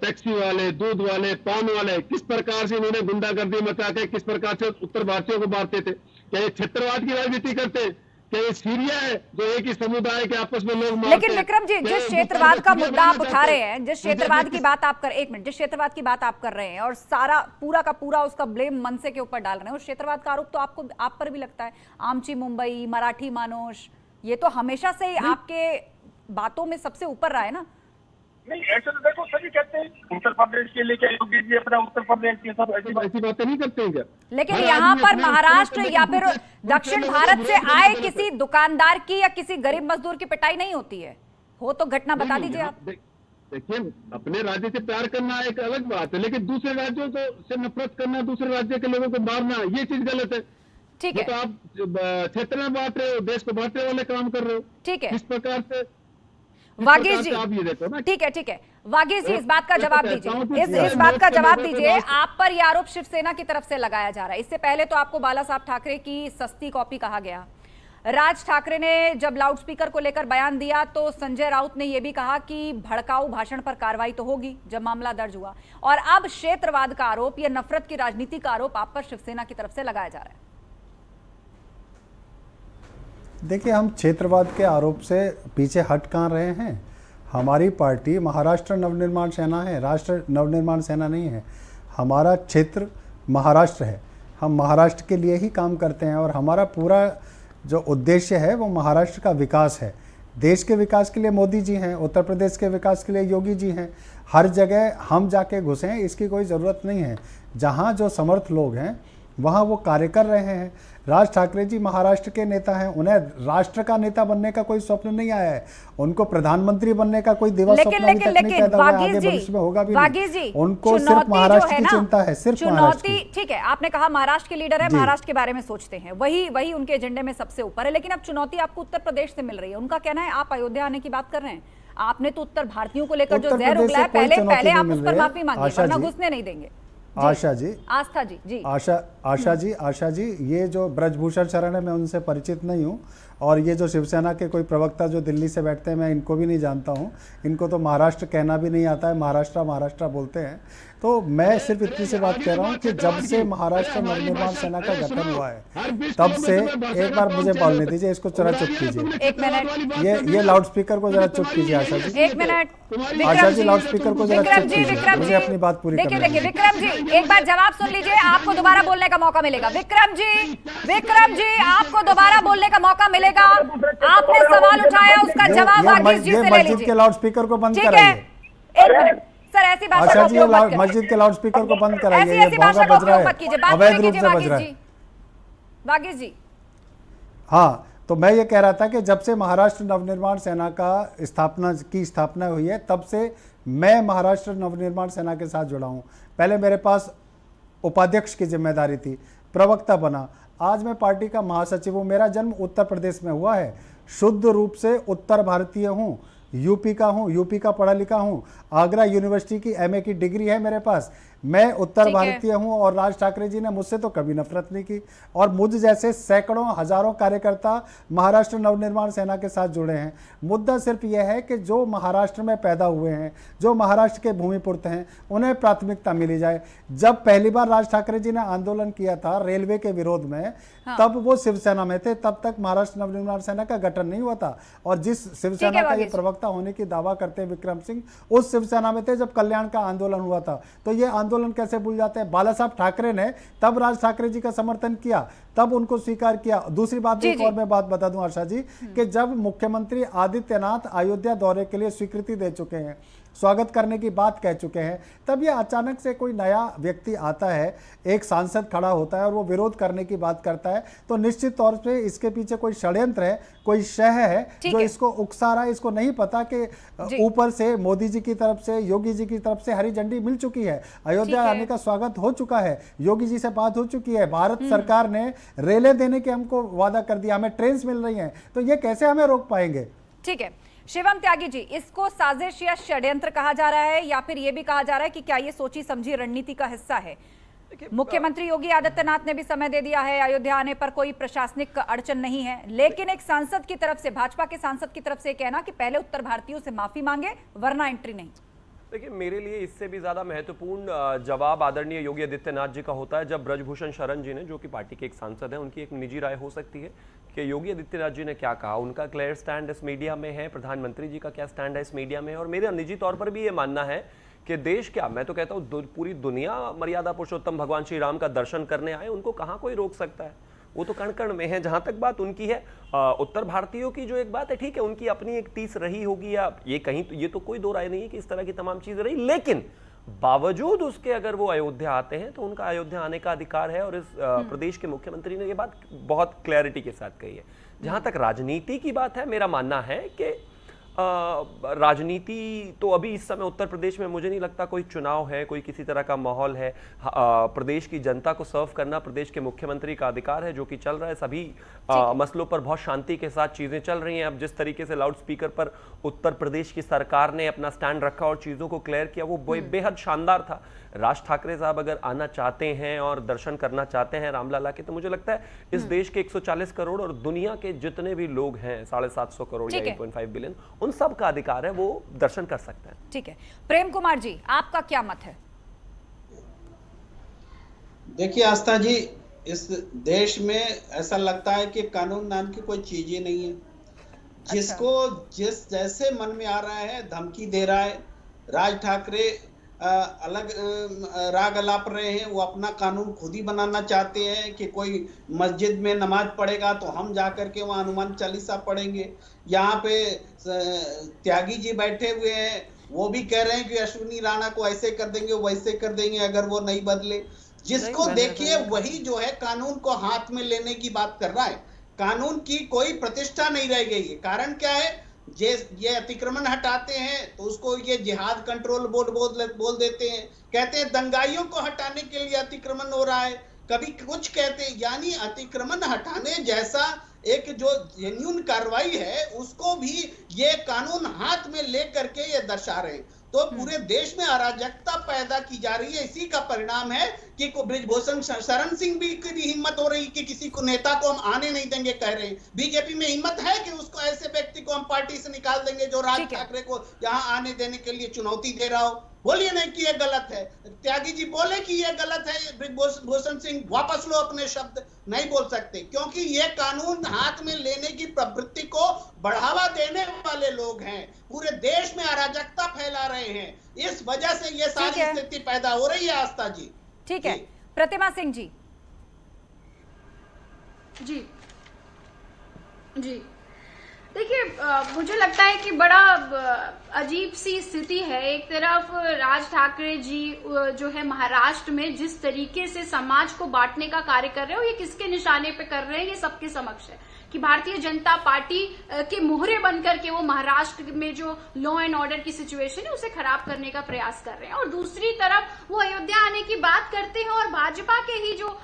K: टैक्सी वाले, दूध वाले, पान वाले, किस प्रकार से इन्होंने गुंडागर्दी मचा के किस प्रकार से उत्तर भारतीयों को मारते थे। क्या ये क्षेत्रवाद की राजनीति करते? क्या ये सीरिया है जो एक ही समुदाय के आपस में लोग मारते?
A: लेकिन विक्रम जी, जिस क्षेत्रवाद का मुद्दा आप उठा रहे हैं, जिस क्षेत्रवाद की बात आप कर जिस क्षेत्रवाद की बात आप कर रहे हैं और सारा पूरा का पूरा उसका ब्लेम मनसे के ऊपर डाल रहे हैं, उस क्षेत्रवाद का आरोप तो आप पर भी लगता है। आमची मुंबई, मराठी मानुष, ये तो हमेशा से ही आपके बातों में सबसे ऊपर रहा है ना।
L: नहीं, ऐसे तो देखो सभी कहते हैं उत्तर प्रदेश के लिए, क्या योगी जी अपना उत्तर प्रदेश के सब
K: ऐसी बातें नहीं करते हैं क्या?
A: लेकिन यहाँ पर महाराष्ट्र या फिर दक्षिण भारत से आए किसी दुकानदार की या किसी गरीब मजदूर की पिटाई नहीं होती है। हो तो घटना बता दीजिए आप।
K: देखिए, अपने राज्य से प्यार करना एक अलग बात है, लेकिन दूसरे राज्यों को से नफरत करना, दूसरे राज्य के लोगों को मारना, ये चीज गलत है।
A: ठीक है,
K: तो आप क्षेत्र में बांट रहे हो, देश को बांटने वाले काम कर रहे हो।
A: ठीक है,
K: किस प्रकार से
A: वागीश जी, ठीक है वागीश जी, इस बात का जवाब दीजिए। इस बात का जवाब दीजिए। आप पर यह आरोप शिवसेना की तरफ से लगाया जा रहा है। इससे पहले तो आपको बाला साहब ठाकरे की सस्ती कॉपी कहा गया। राज ठाकरे ने जब लाउडस्पीकर को लेकर बयान दिया तो संजय राउत ने यह भी कहा कि भड़काऊ भाषण पर कार्रवाई तो होगी जब मामला दर्ज हुआ, और अब क्षेत्रवाद का आरोप या नफरत की राजनीति का आरोप आप पर शिवसेना की तरफ से लगाया जा रहा है।
F: देखिए, हम क्षेत्रवाद के आरोप से पीछे हट कहाँ रहे हैं। हमारी पार्टी महाराष्ट्र नवनिर्माण सेना है, राष्ट्र नवनिर्माण सेना नहीं है। हमारा क्षेत्र महाराष्ट्र है, हम महाराष्ट्र के लिए ही काम करते हैं और हमारा पूरा जो उद्देश्य है वो महाराष्ट्र का विकास है। देश के विकास के लिए मोदी जी हैं, उत्तर प्रदेश के विकास के लिए योगी जी हैं। हर जगह हम जाके घुसें इसकी कोई ज़रूरत नहीं है। जहाँ जो समर्थ लोग हैं वहाँ वो कार्य कर रहे हैं। राज ठाकरे जी महाराष्ट्र के नेता हैं, उन्हें राष्ट्र का नेता बनने का कोई स्वप्न नहीं आया है, उनको प्रधानमंत्री बनने का कोई दिवस स्वप्न अभी तक नहीं पैदा हुआ, आगे भविष्य में होगा भी नहीं। उनको सिर्फ महाराष्ट्र की चिंता है, सिर्फ महाराष्ट्र की।
A: ठीक है, आपने कहा महाराष्ट्र के लीडर है, महाराष्ट्र के बारे में सोचते हैं, वही उनके एजेंडे में सबसे ऊपर है। लेकिन अब चुनौती आपको उत्तर प्रदेश से मिल रही है। उनका कहना है आप अयोध्या आने की बात कर रहे हैं, आपने तो उत्तर भारतीयों को लेकर जो जहर उगला है, पहले आप उस पर माफी मांगिए वरना घुसने नहीं देंगे।
F: आशा जी,
A: आस्था जी, जी
F: आशा जी, ये जो ब्रजभूषण शरण है मैं उनसे परिचित नहीं हूँ, और ये जो शिवसेना के कोई प्रवक्ता जो दिल्ली से बैठते हैं मैं इनको भी नहीं जानता हूँ। इनको तो महाराष्ट्र कहना भी नहीं आता है, महाराष्ट्र बोलते हैं। तो मैं सिर्फ इतनी सी बात कह रहा हूँ कि जब से महाराष्ट्र नवनिर्माण सेना का गठन हुआ है तब से, एक बार मुझे बोलने दीजिए, इसको जरा चुप कीजिए,
A: एक मिनट,
F: ये लाउड स्पीकर को जरा चुप कीजिए। आशा जी,
A: एक minute,
F: Asha ji loud speaker को जरा चुप कीजिए, मुझे अपनी बात पूरी करनी है।
A: देखिए विक्रम जी, एक बार जवाब सुन लीजिए, आपको दोबारा बोलने का मौका मिलेगा। विक्रम जी आपको दोबारा बोलने का मौका मिलेगा। आपने सवाल उठाया, उसका जवाब वागीश जी से ले लीजिए।
F: मस्जिद के लाउड स्पीकर को बंद कराइए।
A: एक मिनट सर, ऐसी भाषा
F: आशा
A: का
F: जी,
A: उपयोग मत करिए।
F: मस्जिद के लाउड स्पीकर को बंद कराइए,
A: ऐसी भाषा का उपयोग मत कीजिए, बात
F: अवैध रूप
A: कीजिए
F: से बज रहा है।
A: वागीश जी,
F: हाँ, तो मैं ये कह रहा था कि जब से महाराष्ट्र नवनिर्माण सेना का स्थापना हुई है तब से मैं महाराष्ट्र नवनिर्माण सेना के साथ जुड़ा हूँ। पहले मेरे पास उपाध्यक्ष की जिम्मेदारी थी, प्रवक्ता बना, आज मैं पार्टी का महासचिव हूँ। मेरा जन्म उत्तर प्रदेश में हुआ है, शुद्ध रूप से उत्तर भारतीय हूँ, यूपी का हूँ, यूपी का पढ़ा लिखा हूँ, आगरा यूनिवर्सिटी की एमए की डिग्री है मेरे पास। मैं उत्तर भारतीय हूँ और राज ठाकरे जी ने मुझसे तो कभी नफरत नहीं की, और मुझ जैसे सैकड़ों हजारों कार्यकर्ता महाराष्ट्र नवनिर्माण सेना के साथ जुड़े हैं। मुद्दा सिर्फ यह है कि जो महाराष्ट्र में पैदा हुए हैं, जो महाराष्ट्र के भूमि पुत्र हैं, उन्हें प्राथमिकता मिली जाए। जब पहली बार राज ठाकरे जी ने आंदोलन किया था रेलवे के विरोध में, तब वो शिवसेना में थे, तब तक महाराष्ट्र नवनिर्माण सेना का गठन नहीं हुआ था। और जिस शिवसेना का ये प्रवक्ता होने की दावा करते हैं विक्रम सिंह, उस शिवसेना में थे जब कल्याण का आंदोलन हुआ था। तो ये आंदोलन कैसे भूल जाते हैं। बाला साहब ठाकरे ने तब राज ठाकरे जी का समर्थन किया, तब उनको स्वीकार किया। दूसरी बात एक और मैं बात बता दूं आशा जी, कि जब मुख्यमंत्री आदित्यनाथ अयोध्या दौरे के लिए स्वीकृति दे चुके हैं, स्वागत करने की बात कह चुके हैं, तब ये अचानक से कोई नया व्यक्ति आता है, एक सांसद खड़ा होता है और वो विरोध करने की बात करता है, तो निश्चित तौर पे इसके पीछे कोई षड्यंत्र है, कोई शह है जो इसको उकसा रहा है। इसको नहीं पता कि ऊपर से मोदी जी की तरफ से, योगी जी की तरफ से हरी झंडी मिल चुकी है, अयोध्या आने का स्वागत हो चुका है, योगी जी से बात हो चुकी है, भारत सरकार ने रेलें देने के हमको वादा कर दिया, हमें ट्रेन मिल रही हैं, तो ये कैसे हमें रोक पाएंगे।
A: ठीक है शिवम त्यागी जी, इसको साजिश या षड्यंत्र कहा जा रहा है, या फिर यह भी कहा जा रहा है कि क्या ये सोची समझी रणनीति का हिस्सा है? मुख्यमंत्री योगी आदित्यनाथ ने भी समय दे दिया है, अयोध्या आने पर कोई प्रशासनिक अड़चन नहीं है, लेकिन एक सांसद की तरफ से, भाजपा के सांसद की तरफ से कहना कि पहले उत्तर भारतीयों से माफी मांगे वरना एंट्री नहीं।
D: देखिए, मेरे लिए इससे भी ज्यादा महत्वपूर्ण जवाब आदरणीय योगी आदित्यनाथ जी का होता है जब ब्रजभूषण शरण जी ने, जो कि पार्टी के एक सांसद हैं, उनकी एक निजी राय हो सकती है कि योगी आदित्यनाथ जी ने क्या कहा, उनका क्लियर स्टैंड इस मीडिया में है, प्रधानमंत्री जी का क्या स्टैंड है इस मीडिया में, और मेरा निजी तौर पर भी ये मानना है कि देश क्या, मैं तो कहता हूँ पूरी दुनिया मर्यादा पुरुषोत्तम भगवान श्री राम का दर्शन करने आए, उनको कहाँ कोई रोक सकता है, वो तो कण कण में है। जहां तक बात उनकी है उत्तर भारतीयों की, जो एक बात है, ठीक है, उनकी अपनी एक टीस रही होगी, या ये कहीं तो, ये तो कोई दो राय नहीं है कि इस तरह की तमाम चीजें रही, लेकिन बावजूद उसके अगर वो अयोध्या आते हैं तो उनका अयोध्या आने का अधिकार है। और इस प्रदेश के मुख्यमंत्री ने ये बात बहुत क्लैरिटी के साथ कही है। जहां तक राजनीति की बात है, मेरा मानना है कि राजनीति तो अभी इस समय उत्तर प्रदेश में मुझे नहीं लगता कोई चुनाव है, कोई किसी तरह का माहौल है। प्रदेश की जनता को सर्व करना प्रदेश के मुख्यमंत्री का अधिकार है, जो कि चल रहा है। सभी मसलों पर बहुत शांति के साथ चीजें चल रही हैं। अब जिस तरीके से लाउड स्पीकर पर उत्तर प्रदेश की सरकार ने अपना स्टैंड रखा और चीजों को क्लियर किया, वो बेहद शानदार था। राज ठाकरे साहब अगर आना चाहते हैं और दर्शन करना चाहते हैं रामलला के, तो मुझे लगता है इस देश के 140 करोड़ और दुनिया के जितने भी लोग हैं 750 करोड़ या 8.5 बिलियन, उन सब का अधिकार है, वो दर्शन कर सकते हैं।
A: ठीक है, प्रेम कुमार जी आपका क्या मत है?
E: देखिए आस्था जी, इस देश में ऐसा लगता है कि कानून नाम की कोई चीज ही नहीं है। जिसको जिस जैसे मन में आ रहा है धमकी दे रहा है। राज ठाकरे अलग राग अलाप रहे हैं, वो अपना कानून खुद ही बनाना चाहते हैं कि कोई मस्जिद में नमाज पढ़ेगा तो हम जाकर के वहाँ हनुमान चालीसा पढ़ेंगे। यहाँ पे त्यागी जी बैठे हुए हैं, वो भी कह रहे हैं कि अश्विनी राणा को ऐसे कर देंगे वैसे कर देंगे अगर वो नहीं बदले। जिसको देखिए वही जो है कानून को हाथ में लेने की बात कर रहा है। कानून की कोई प्रतिष्ठा नहीं रह गई है। कारण क्या है, ये अतिक्रमण हटाते हैं तो उसको ये जिहाद कंट्रोल बोर्ड बोल देते हैं, कहते हैं दंगाइयों को हटाने के लिए अतिक्रमण हो रहा है, कभी कुछ कहते हैं। यानी अतिक्रमण हटाने जैसा एक जो जेन्युइन कार्रवाई है उसको भी ये कानून हाथ में लेकर के ये दर्शा रहे हैं। तो पूरे देश में अराजकता पैदा की जा रही है। इसी का परिणाम है कि ब्रिजभूषण शरण सिंह भी की भी हिम्मत हो रही कि किसी को नेता को हम आने नहीं देंगे कह रहे हैं। बीजेपी में हिम्मत है कि उसको ऐसे व्यक्ति को हम पार्टी से निकाल देंगे जो राज ठाकरे को यहाँ आने देने के लिए चुनौती दे रहा हो। बोलिए नहीं कि ये गलत है। त्यागी जी बोले कि ये गलत है, ब्रिजभूषण सिंह वापस लो अपने शब्द, नहीं बोल सकते क्योंकि ये कानून हाथ में लेने की प्रवृत्ति को बढ़ावा देने वाले लोग हैं। पूरे देश में अराजकता फैला रहे हैं, इस वजह से ये सारी स्थिति पैदा हो रही है। आस्था जी
A: ठीक है, प्रतिमा सिंह जी।
C: जी जी देखिए, मुझे लगता है कि बड़ा अजीब सी स्थिति है। एक तरफ राज ठाकरे जी जो है महाराष्ट्र में जिस तरीके से समाज को बांटने का कार्य कर रहे हो, ये किसके निशाने पे कर रहे हैं, ये सबके समक्ष है कि भारतीय जनता पार्टी के मोहरे बनकर के वो महाराष्ट्र में जो लॉ एंड ऑर्डर की सिचुएशन है उसे खराब करने का प्रयास कर रहे हैं। और दूसरी तरफ वो अयोध्या आने की बात करते हैं और भाजपा के ही जो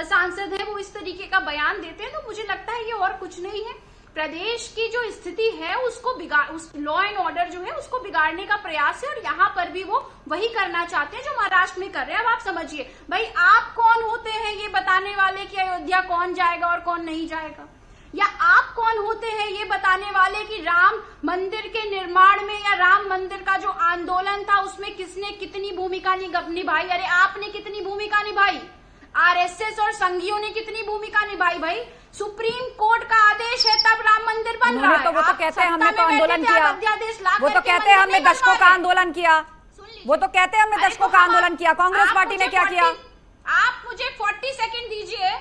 C: सांसद है वो इस तरीके का बयान देते हैं। तो मुझे लगता है ये और कुछ नहीं है, प्रदेश की जो स्थिति है उसको उस लॉ एंड ऑर्डर जो है उसको बिगाड़ने का प्रयास है। और यहाँ पर भी वो वही करना चाहते हैं जो महाराष्ट्र में कर रहे हैं। अब आप समझिए भाई, आप कौन होते हैं ये बताने वाले कि अयोध्या कौन जाएगा और कौन नहीं जाएगा, या आप कौन होते हैं ये बताने वाले कि राम मंदिर के निर्माण में या राम मंदिर का जो आंदोलन था उसमें किसने कितनी भूमिका निभाई। अरे आपने कितनी भूमिका निभाई, आरएसएस और संघियों ने कितनी भूमिका निभाई। भाई सुप्रीम कोर्ट का आदेश है तब राम मंदिर बन रहा है।
A: तो वो तो कहते हैं हमने तो आंदोलन किया, वो तो कहते हैं हमने दशकों का आंदोलन किया, वो तो कहते हैं हमने दशकों का आंदोलन किया। कांग्रेस पार्टी ने क्या किया?
C: आप मुझे 40 सेकंड दीजिए,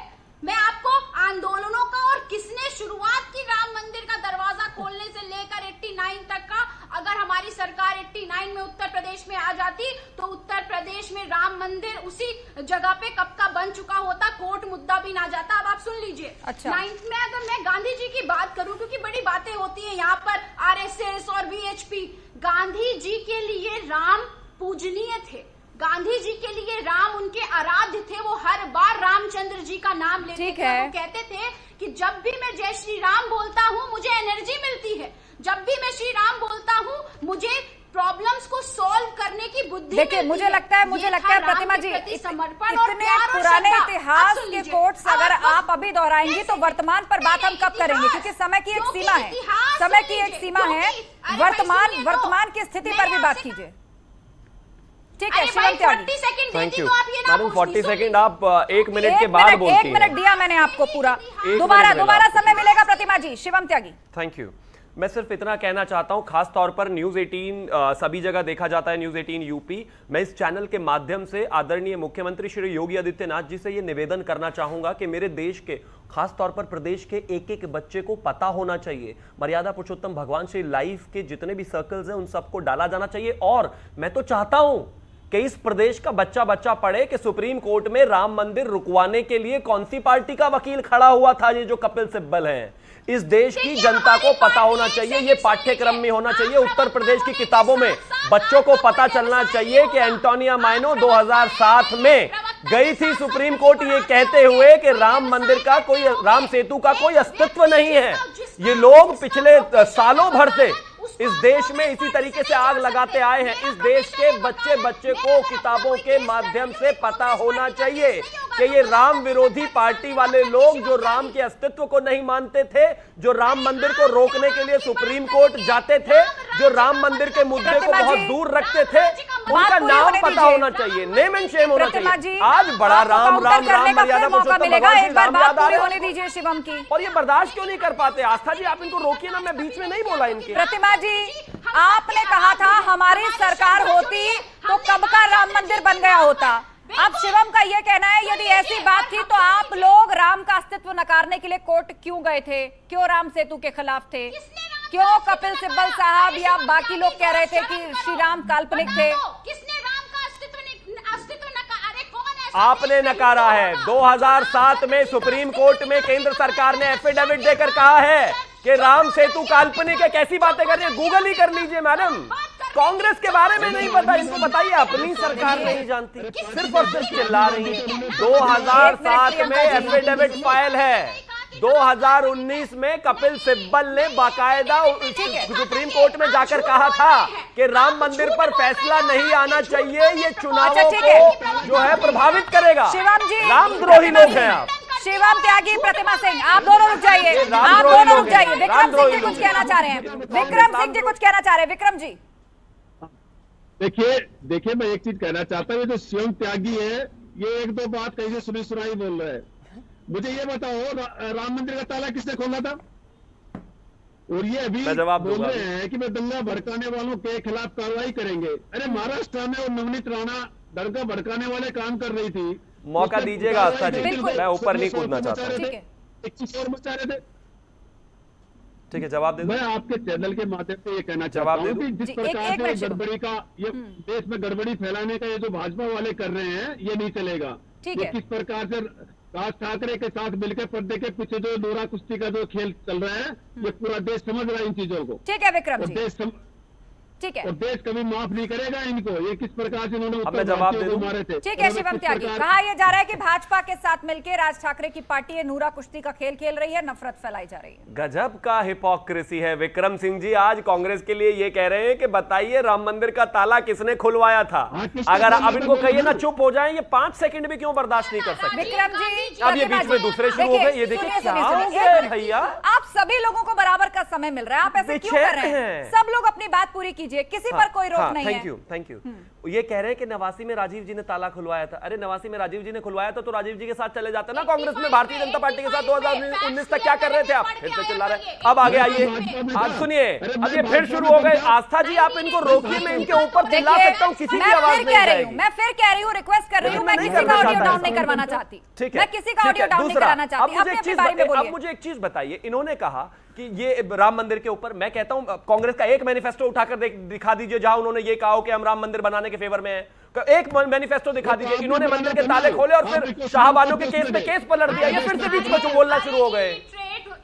C: मैं आपको आंदोलनों का और किसने शुरुआत की राम मंदिर का दरवाजा खोलने से लेकर 89 तक का, अगर हमारी सरकार 89 में उत्तर प्रदेश में आ जाती तो उत्तर प्रदेश में राम मंदिर उसी जगह पे कब का बन चुका होता, कोर्ट मुद्दा भी ना जाता। अब आप सुन लीजिए।
A: अच्छा।
C: 9th में अगर मैं गांधी जी की बात करूं, क्योंकि बड़ी बातें होती है यहाँ पर, आरएसएस और बीएचपी, गांधी जी के लिए राम पूजनीय थे, गांधी जी के लिए राम उनके आराध्य थे। वो हर बार रामचंद्र जी का नाम लेते थे। वो कहते थे कि जब भी मैं जय श्री राम बोलता हूँ मुझे एनर्जी मिलती है, जब भी मैं श्री राम बोलता हूँ मुझे प्रॉब्लम्स को सॉल्व करने की बुद्धि।
A: देखिए मुझे लगता है प्रतिमा जी, इतने पुराने इतिहास के कोट्स अगर आप अभी दोहराएंगी तो वर्तमान पर बात हम कब करेंगे, क्योंकि समय की एक सीमा है, समय की एक सीमा है। वर्तमान की स्थिति पर भी बात कीजिए। ठीक है, Shivam Tyagi.
D: Thank you madam, 40 second आप 1 मिनट के बाद बोलती हैं।
A: 1 मिनट दिया मैंने आपको पूरा, दोबारा समय मिलेगा प्रतिमा जी। शिवम त्यागी।
D: Thank you. मैं सिर्फ इतना कहना चाहता हूं, खास तौर पर न्यूज़ 18 सभी जगह देखा जाता है, न्यूज़ 18 यूपी। मैं इस चैनल के माध्यम से आदरणीय मुख्यमंत्री श्री योगी आदित्यनाथ जी से ये निवेदन करना चाहूंगा कि मेरे देश के, खास तौर पर प्रदेश के एक एक बच्चे को पता होना चाहिए। मर्यादा पुरुषोत्तम भगवान श्री लाइव के जितने भी सर्कल्स हैं उन सबको डाला जाना चाहिए। और मैं तो चाहता हूं कि इस प्रदेश का बच्चा पढ़े कि सुप्रीम कोर्ट में राम मंदिर रुकवाने के लिए कौन सी पार्टी का वकील खड़ा हुआ था। ये जो कपिल सिब्बल हैं, इस देश की जनता को पता होना चाहिए, ये पाठ्यक्रम में होना चाहिए। उत्तर प्रदेश की किताबों में बच्चों को पता चलना चाहिए कि एंटोनिया माइनो 2007 में गई थी सुप्रीम कोर्ट ये कहते हुए कि राम मंदिर का कोई, राम सेतु का कोई अस्तित्व नहीं है। ये लोग पिछले सालों भर से इस देश में इसी तरीके से आग लगाते आए हैं। इस देश के बच्चे बच्चे को किताबों के माध्यम से पता होना चाहिए कि ये राम विरोधी पार्टी वाले लोग जो राम के अस्तित्व को नहीं मानते थे, जो राम मंदिर को रोकने के लिए सुप्रीम कोर्ट जाते थे, जो राम मंदिर के मुद्दे को बहुत दूर रखते थे, उनका नाम पता होना चाहिए, नेम एंड शेम होना चाहिए। आज बड़ा राम राम राम मर्यादा
A: मौका मिलेगा, एक बार बात पूरी होने दीजिए शिवम की।
D: और ये बर्दाश्त क्यों नहीं कर पाते? आस्था जी आप इनको रोकिए ना, मैं बीच में नहीं बोला इनके।
A: प्रतिमा जी आपने कहा था हमारी सरकार होती तो कब का राम मंदिर बन गया होता। अब शिवम का यह कहना है यदि ऐसी बात थी तो आप लोग राम का अस्तित्व नकारने के लिए कोर्ट क्यों गए थे? क्यों राम सेतु के खिलाफ थे? क्यों कपिल सिब्बल साहब या बाकी लोग कह रहे थे कि श्री राम काल्पनिक थे?
C: किसने राम का अस्तित्व नकारा? कौन है?
D: आपने नकारा है। 2007 में सुप्रीम कोर्ट में केंद्र सरकार ने एफिडेविट देकर कहा है कि राम सेतु काल्पनिक है। कैसी बातें कर रही है? गूगल ही कर लीजिए मैडम। कांग्रेस के बारे में नहीं पता इनको, बताइए अपनी सरकार नहीं जानती, सिर्फ और सिर्फ चिल्ला रही है। 2007 में एफिडेविट फाइल है। 2019 में कपिल सिब्बल ने बाकायदा सुप्रीम कोर्ट में जाकर कहा था कि राम मंदिर पर फैसला नहीं आना चाहिए, ये चुनावों को जो है प्रभावित करेगा।
A: शिवम जी
D: रामद्रोही लोग हैं आप।
A: शिवम त्यागी, प्रतिमा सिंह, आप दोनों रुक जाइए, आप दोनों रुक जाइए। विक्रम सिंह जी कुछ कहना चाह रहे हैं, विक्रम सिंह जी कुछ कहना चाह रहे हैं। विक्रम जी
K: देखिए मैं एक चीज कहना चाहता हूँ, जो शिवम त्यागी है ये एक दो बात कहीं से सुनी सुनाई बोल रहे हैं। मुझे ये बताओ राम मंदिर का ताला किसने खोला था? और ये अभी बोल रहे हैं कि वे दंगा भड़काने वालों के खिलाफ कार्रवाई करेंगे। अरे महाराष्ट्र में और नवनीत राणा दंगा भड़काने वाले काम कर रही थी।
D: मौका दीजिएगा आस्था जी, मैं ऊपर नहीं कूदना चाहता।
K: 21 और मचा रहे थे।
D: ठीक है, जवाब दे दो।
K: मैं आपके चैनल के माध्यम से ये कहना चाहता हूँ कि जिस प्रकार से गड़बड़ी का ये देश में गड़बड़ी फैलाने का ये जो भाजपा वाले कर रहे हैं ये नहीं चलेगा। ये किस प्रकार से राज ठाकरे के साथ मिलकर पर्दे के पीछे जो नोरा कुश्ती का जो खेल चल रहा है ये पूरा देश समझ रहा है इन चीजों को।
A: ठीक है विक्रम जी, ठीक है।
K: और देश कभी माफ नहीं करेगा इनको। ये किस प्रकार से इन्होंने
D: जवाब दे
K: मारे थे।
A: ठीक है शिवम त्यागी, कहा यह जा रहा है कि भाजपा के साथ मिलकर राज ठाकरे की पार्टी नूरा कुश्ती का खेल खेल रही है, नफरत फैलाई जा रही है।
D: गजब का हिपोक्रेसी है। विक्रम सिंह जी आज कांग्रेस के लिए ये कह रहे हैं कि बताइए राम मंदिर का ताला किसने खुलवाया था। अगर अब इनको कहिए ना चुप हो जाए, ये 5 सेकंड भी क्यों बर्दाश्त नहीं कर सकते।
A: विक्रम जी
D: अब ये बीच में दूसरे शुरू हो गए। ये देखिए क्या हो गया भैया,
A: आप सभी लोगों को बराबर का समय मिल रहा है, आप ऐसे क्यों कर रहे हैं? सब लोग अपनी बात पूरी कीजिए, किसी पर कोई रोक नहीं है।
D: Thank you. ये कह रहे हैं कि नवासी में राजीव जी ने ताला खुलवाया था। अरे नवासी में राजीव जी ने खुलवाया था तो राजीव जी के साथ चले जाते ना कांग्रेस में, भारतीय जनता पार्टी के साथ। 2019 तक क्या कर रहे थे आप? फिर से चिल्ला रहे। अब आगे आइए, आज सुनिए, अब ये फिर शुरू हो गए। आस्था जी आप इनको रोकिए, मैं इनके ऊपर चिल्ला सकता हूँ, किसी की आवाज नहीं जाएगी।
A: मैं फिर कह रही हूँ, रिक्वेस्ट कर रही हूँ, मैं किसी का ऑडियो डाउन नहीं करवाना चाहती।
D: ठीक है,
A: मैं किसी का ऑडियो डाउन नहीं कराना चाहती।
D: अब मुझे एक चीज बताइए, इन्होंने कहा कि ये राम मंदिर के ऊपर, मैं कहता हूं कांग्रेस का एक मैनिफेस्टो उठाकर दिखा दीजिए जहां उन्होंने ये कहा हो कि हम राम मंदिर बनाने के फेवर में हैं। एक मैनिफेस्टो दिखा दीजिए। इन्होंने मंदिर के ताले खोले और फिर शाहबानो के केस में केस पलट दिया। ये फिर से बीच में बोलना शुरू हो गए।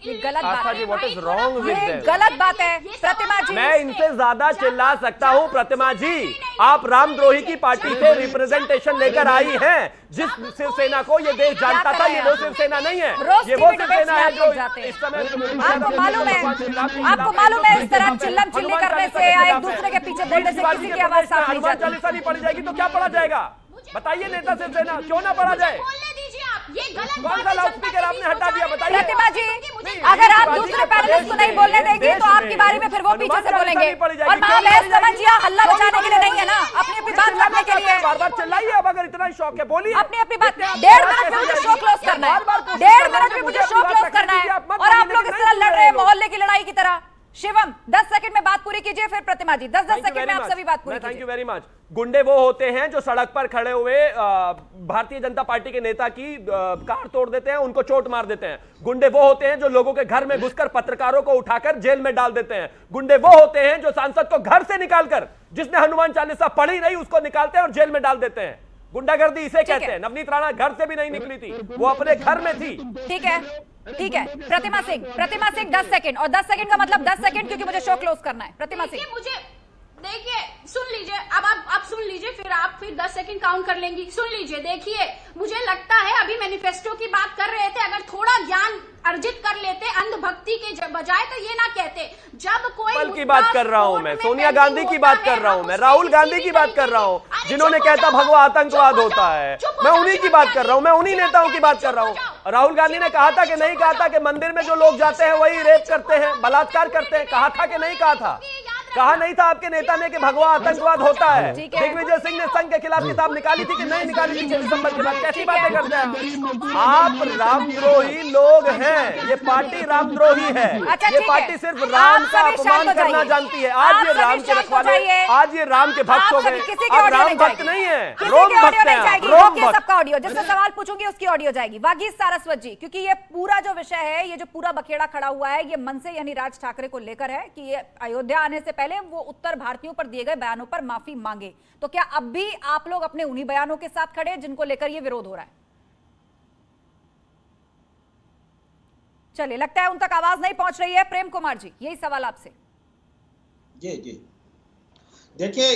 A: ये गलत बात है।
D: What is wrong with them?
A: गलत बात है प्रतिमा जी।
D: मैं इनसे ज्यादा चिल्ला सकता हूं। प्रतिमा जी आप रामद्रोही की पार्टी से रिप्रेजेंटेशन लेकर आई हैं। जिस शिवसेना को ये देश जानता था, ये वो शिवसेना नहीं है, ये वो शिवसेना है जो इस समय।
A: आपको मालूम है इस तरह चिल्लम चिल्ली करने से या एक दूसरे के पीछे बोलने से किसी की आवाज साफ नहीं जाती।
D: चालीसा नहीं पड़ी जाएगी तो क्या पढ़ा जाएगा? बताइए नेता शिवसेना क्यों ना पढ़ा जाए? कौन सा लाउड स्पीकर आपने हटा दिया? बताइए
A: प्रतिमा जी, अगर आप दूसरे पैनलिस्ट को नहीं बोलने देंगे तो आपकी बारी में फिर वो पीछे से बोलेंगे। और महाबहस समझिए हल्ला बचाने के लिए नहीं है ना, अपनी अपनी बात रखने के लिए।
D: बार बार चिल्लाइए। अब अगर इतना शौक है बोलिए
A: अपनी अपनी बात। 1.5 मिनट में मुझे शो क्लोज करना है, 1.5 मिनट में मुझे शो क्लोज करना है। और आप लोग इस तरह लड़ रहे हैं मोहल्ले की लड़ाई की तरह। शिवम 10 सेकंड में बात पूरी कीजिए, फिर प्रतिमा जी 10 सेकंड में आप सभी बात पूरी कीजिए।
D: Thank you very much. गुंडे वो होते हैं जो सड़क पर खड़े हुए भारतीय जनता पार्टी के नेता की कार तोड़ देते हैं, उनको चोट मार देते हैं। गुंडे वो होते हैं जो लोगों के घर में घुसकर पत्रकारों को उठाकर जेल में डाल देते हैं। गुंडे वो होते हैं जो सांसद को घर से निकालकर, जिसने हनुमान चालीसा पढ़ी नहीं, उसको निकालते हैं और जेल में डाल देते हैं। गुंडागर्दी इसे कहते हैं। नवनीत राणा घर से भी नहीं निकली थी, वो अपने घर में थी।
A: ठीक है, ठीक है। प्रतिमा सिंह 10 सेकंड, और 10 सेकंड का मतलब 10 सेकंड क्योंकि मुझे शो क्लोज करना है। प्रतिमा सिंह
C: मुझे देखिए, सुन लीजिए, अब आप सुन लीजिए, फिर आप 10 सेकंड काउंट कर लेंगी। सुन लीजिए, देखिए मुझे लगता है अभी मैनिफेस्टो की बात कर रहे थे, अगर थोड़ा ज्ञान अर्जित कर लेते, अंधभक्ति के बजाय तो ये ना कहते जब कोई
D: पल की बात कर रहा हूं मैं, सोनिया गांधी की बात कर रहा हूं मैं, राहुल गांधी की बात कर रहा हूं, जिन्होंने कहता भगवा आतंकवाद होता है, मैं उन्हीं की बात कर रहा हूं, मैं उन्हीं नेताओं की बात कर रहा हूं। राहुल गांधी ने कहा था कि नहीं कहा था कि मंदिर में जो लोग जाते हैं वही रेप करते हैं, बलात्कार करते हैं, कहा था कि नहीं कहा था? कहा नहीं था आपके नेता ने कि भगवा आतंकवाद होता है? दिग्विजय सिंह ने संघ के खिलाफ किताब निकाली थी कि नहीं निकाली थी 6 दिसंबर के बाद? कैसी बातें करते हैं आप? रामद्रोही लोग हैं, ये पार्टी रामद्रोही है। ये पार्टी सिर्फ राम का अपमान करना जानती है। आज ये राम के रखवाले, आज ये राम के भक्त हो गए, अब राम भक्त नहीं है, रोम भक्त है, रोम भक्त।
A: सबका ऑडियो, जिससे सवाल पूछूंगी उसकी ऑडियो जाएगी। वागीश सारस्वत जी, क्योंकि ये पूरा जो विषय है, ये जो पूरा बखेड़ा खड़ा हुआ है, ये मन से यानी राज ठाकरे को लेकर है कि ये अयोध्या आने से पहले वो उत्तर भारतीयों पर दिए गए बयानों पर माफी मांगे। तो क्या अब भी आप लोग अपने उन्हीं बयानों के साथ खड़े जिनको लेकर ये विरोध हो रहा है? चलिए, लगता है उन तक आवाज नहीं पहुंच रही है। प्रेम कुमार जी, यही सवाल आपसे।
E: जी देखिए,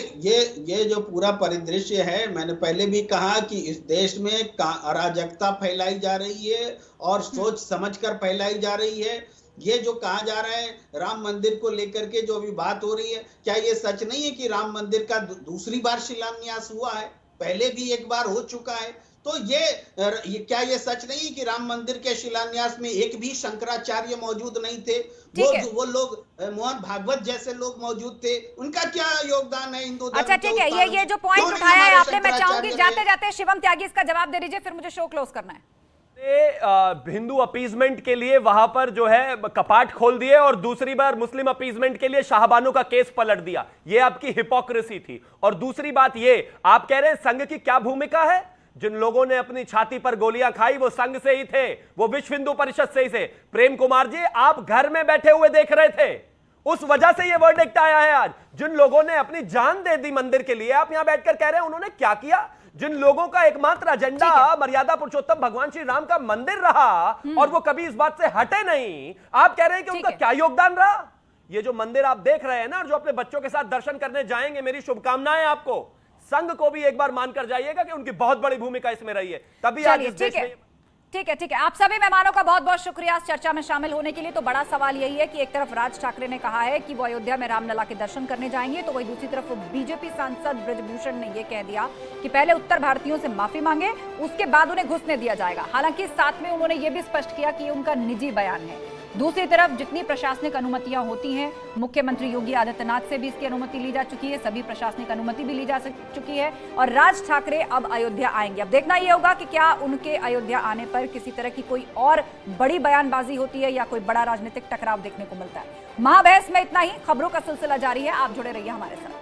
E: ये जो पूरा परिदृश्य है, मैंने पहले भी कहा कि इस देश में अराजकता फैलाई जा रही है और सोच समझकर फैलाई जा रही है। ये जो कहा जा रहा है राम मंदिर को लेकर के जो अभी बात हो रही है, क्या ये सच नहीं है कि राम मंदिर का दूसरी बार शिलान्यास हुआ है? पहले भी एक बार हो चुका है। तो ये क्या ये सच नहीं कि राम मंदिर के शिलान्यास में एक भी शंकराचार्य मौजूद नहीं थे? वो लोग मोहन भागवत जैसे लोग मौजूद थे, उनका क्या योगदान है हिंदू धर्म?
A: अच्छा ठीक है, ये जो पॉइंट उठाया है आपने, मैं चाहूंगी जाते जाते शिवम त्यागी इसका जवाब दे दीजिए, फिर मुझे शो क्लोज करना है।
D: हिंदू अपीजमेंट के लिए वहां पर जो है कपाट खोल दिए और दूसरी बार मुस्लिम अपीजमेंट के लिए शाहबानो का केस पलट दिया। यह आपकी हिपोक्रेसी थी। और दूसरी बात ये, आप कह रहे हैं संघ की क्या भूमिका है? जिन लोगों ने अपनी छाती पर गोलियां खाई वो संघ से ही थे, वो विश्व हिंदू परिषद से ही थे। प्रेम कुमार जी, आप घर में बैठे हुए देख रहे थे, उस वजह से ये वर्डिक्ट आया है आज। जिन लोगों ने अपनी जान दे दी मंदिर के लिए, आप यहां बैठकर कह रहे हैं उन्होंने क्या किया? जिन लोगों का एकमात्र एजेंडा मर्यादा पुरुषोत्तम भगवान श्री राम का मंदिर रहा और वो कभी इस बात से हटे नहीं, आप कह रहे हैं कि उनका क्या योगदान रहा? ये जो मंदिर आप देख रहे हैं ना, और जो अपने बच्चों के साथ दर्शन करने जाएंगे, मेरी शुभकामनाएं आपको। संघ को भी एक बार मानकर जाइएगा कि उनकी बहुत बड़ी भूमिका इसमें रही है, तभी आज इस देश में।
A: ठीक है। आप सभी मेहमानों का बहुत बहुत शुक्रिया इस चर्चा में शामिल होने के लिए। तो बड़ा सवाल यही है कि एक तरफ राज ठाकरे ने कहा है कि वो अयोध्या में रामलला के दर्शन करने जाएंगे, तो वही दूसरी तरफ बीजेपी सांसद ब्रजभूषण ने यह कह दिया कि पहले उत्तर भारतीयों से माफी मांगे, उसके बाद उन्हें घुसने दिया जाएगा। हालांकि साथ में उन्होंने ये भी स्पष्ट किया कि ये उनका निजी बयान है। दूसरी तरफ जितनी प्रशासनिक अनुमतियां होती हैं, मुख्यमंत्री योगी आदित्यनाथ से भी इसकी अनुमति ली जा चुकी है, सभी प्रशासनिक अनुमति भी ली जा चुकी है और राज ठाकरे अब अयोध्या आएंगे। अब देखना यह होगा कि क्या उनके अयोध्या आने पर किसी तरह की कोई और बड़ी बयानबाजी होती है या कोई बड़ा राजनीतिक टकराव देखने को मिलता है। महाबहस में इतना ही। खबरों का सिलसिला जारी है, आप जुड़े रहिए हमारे साथ।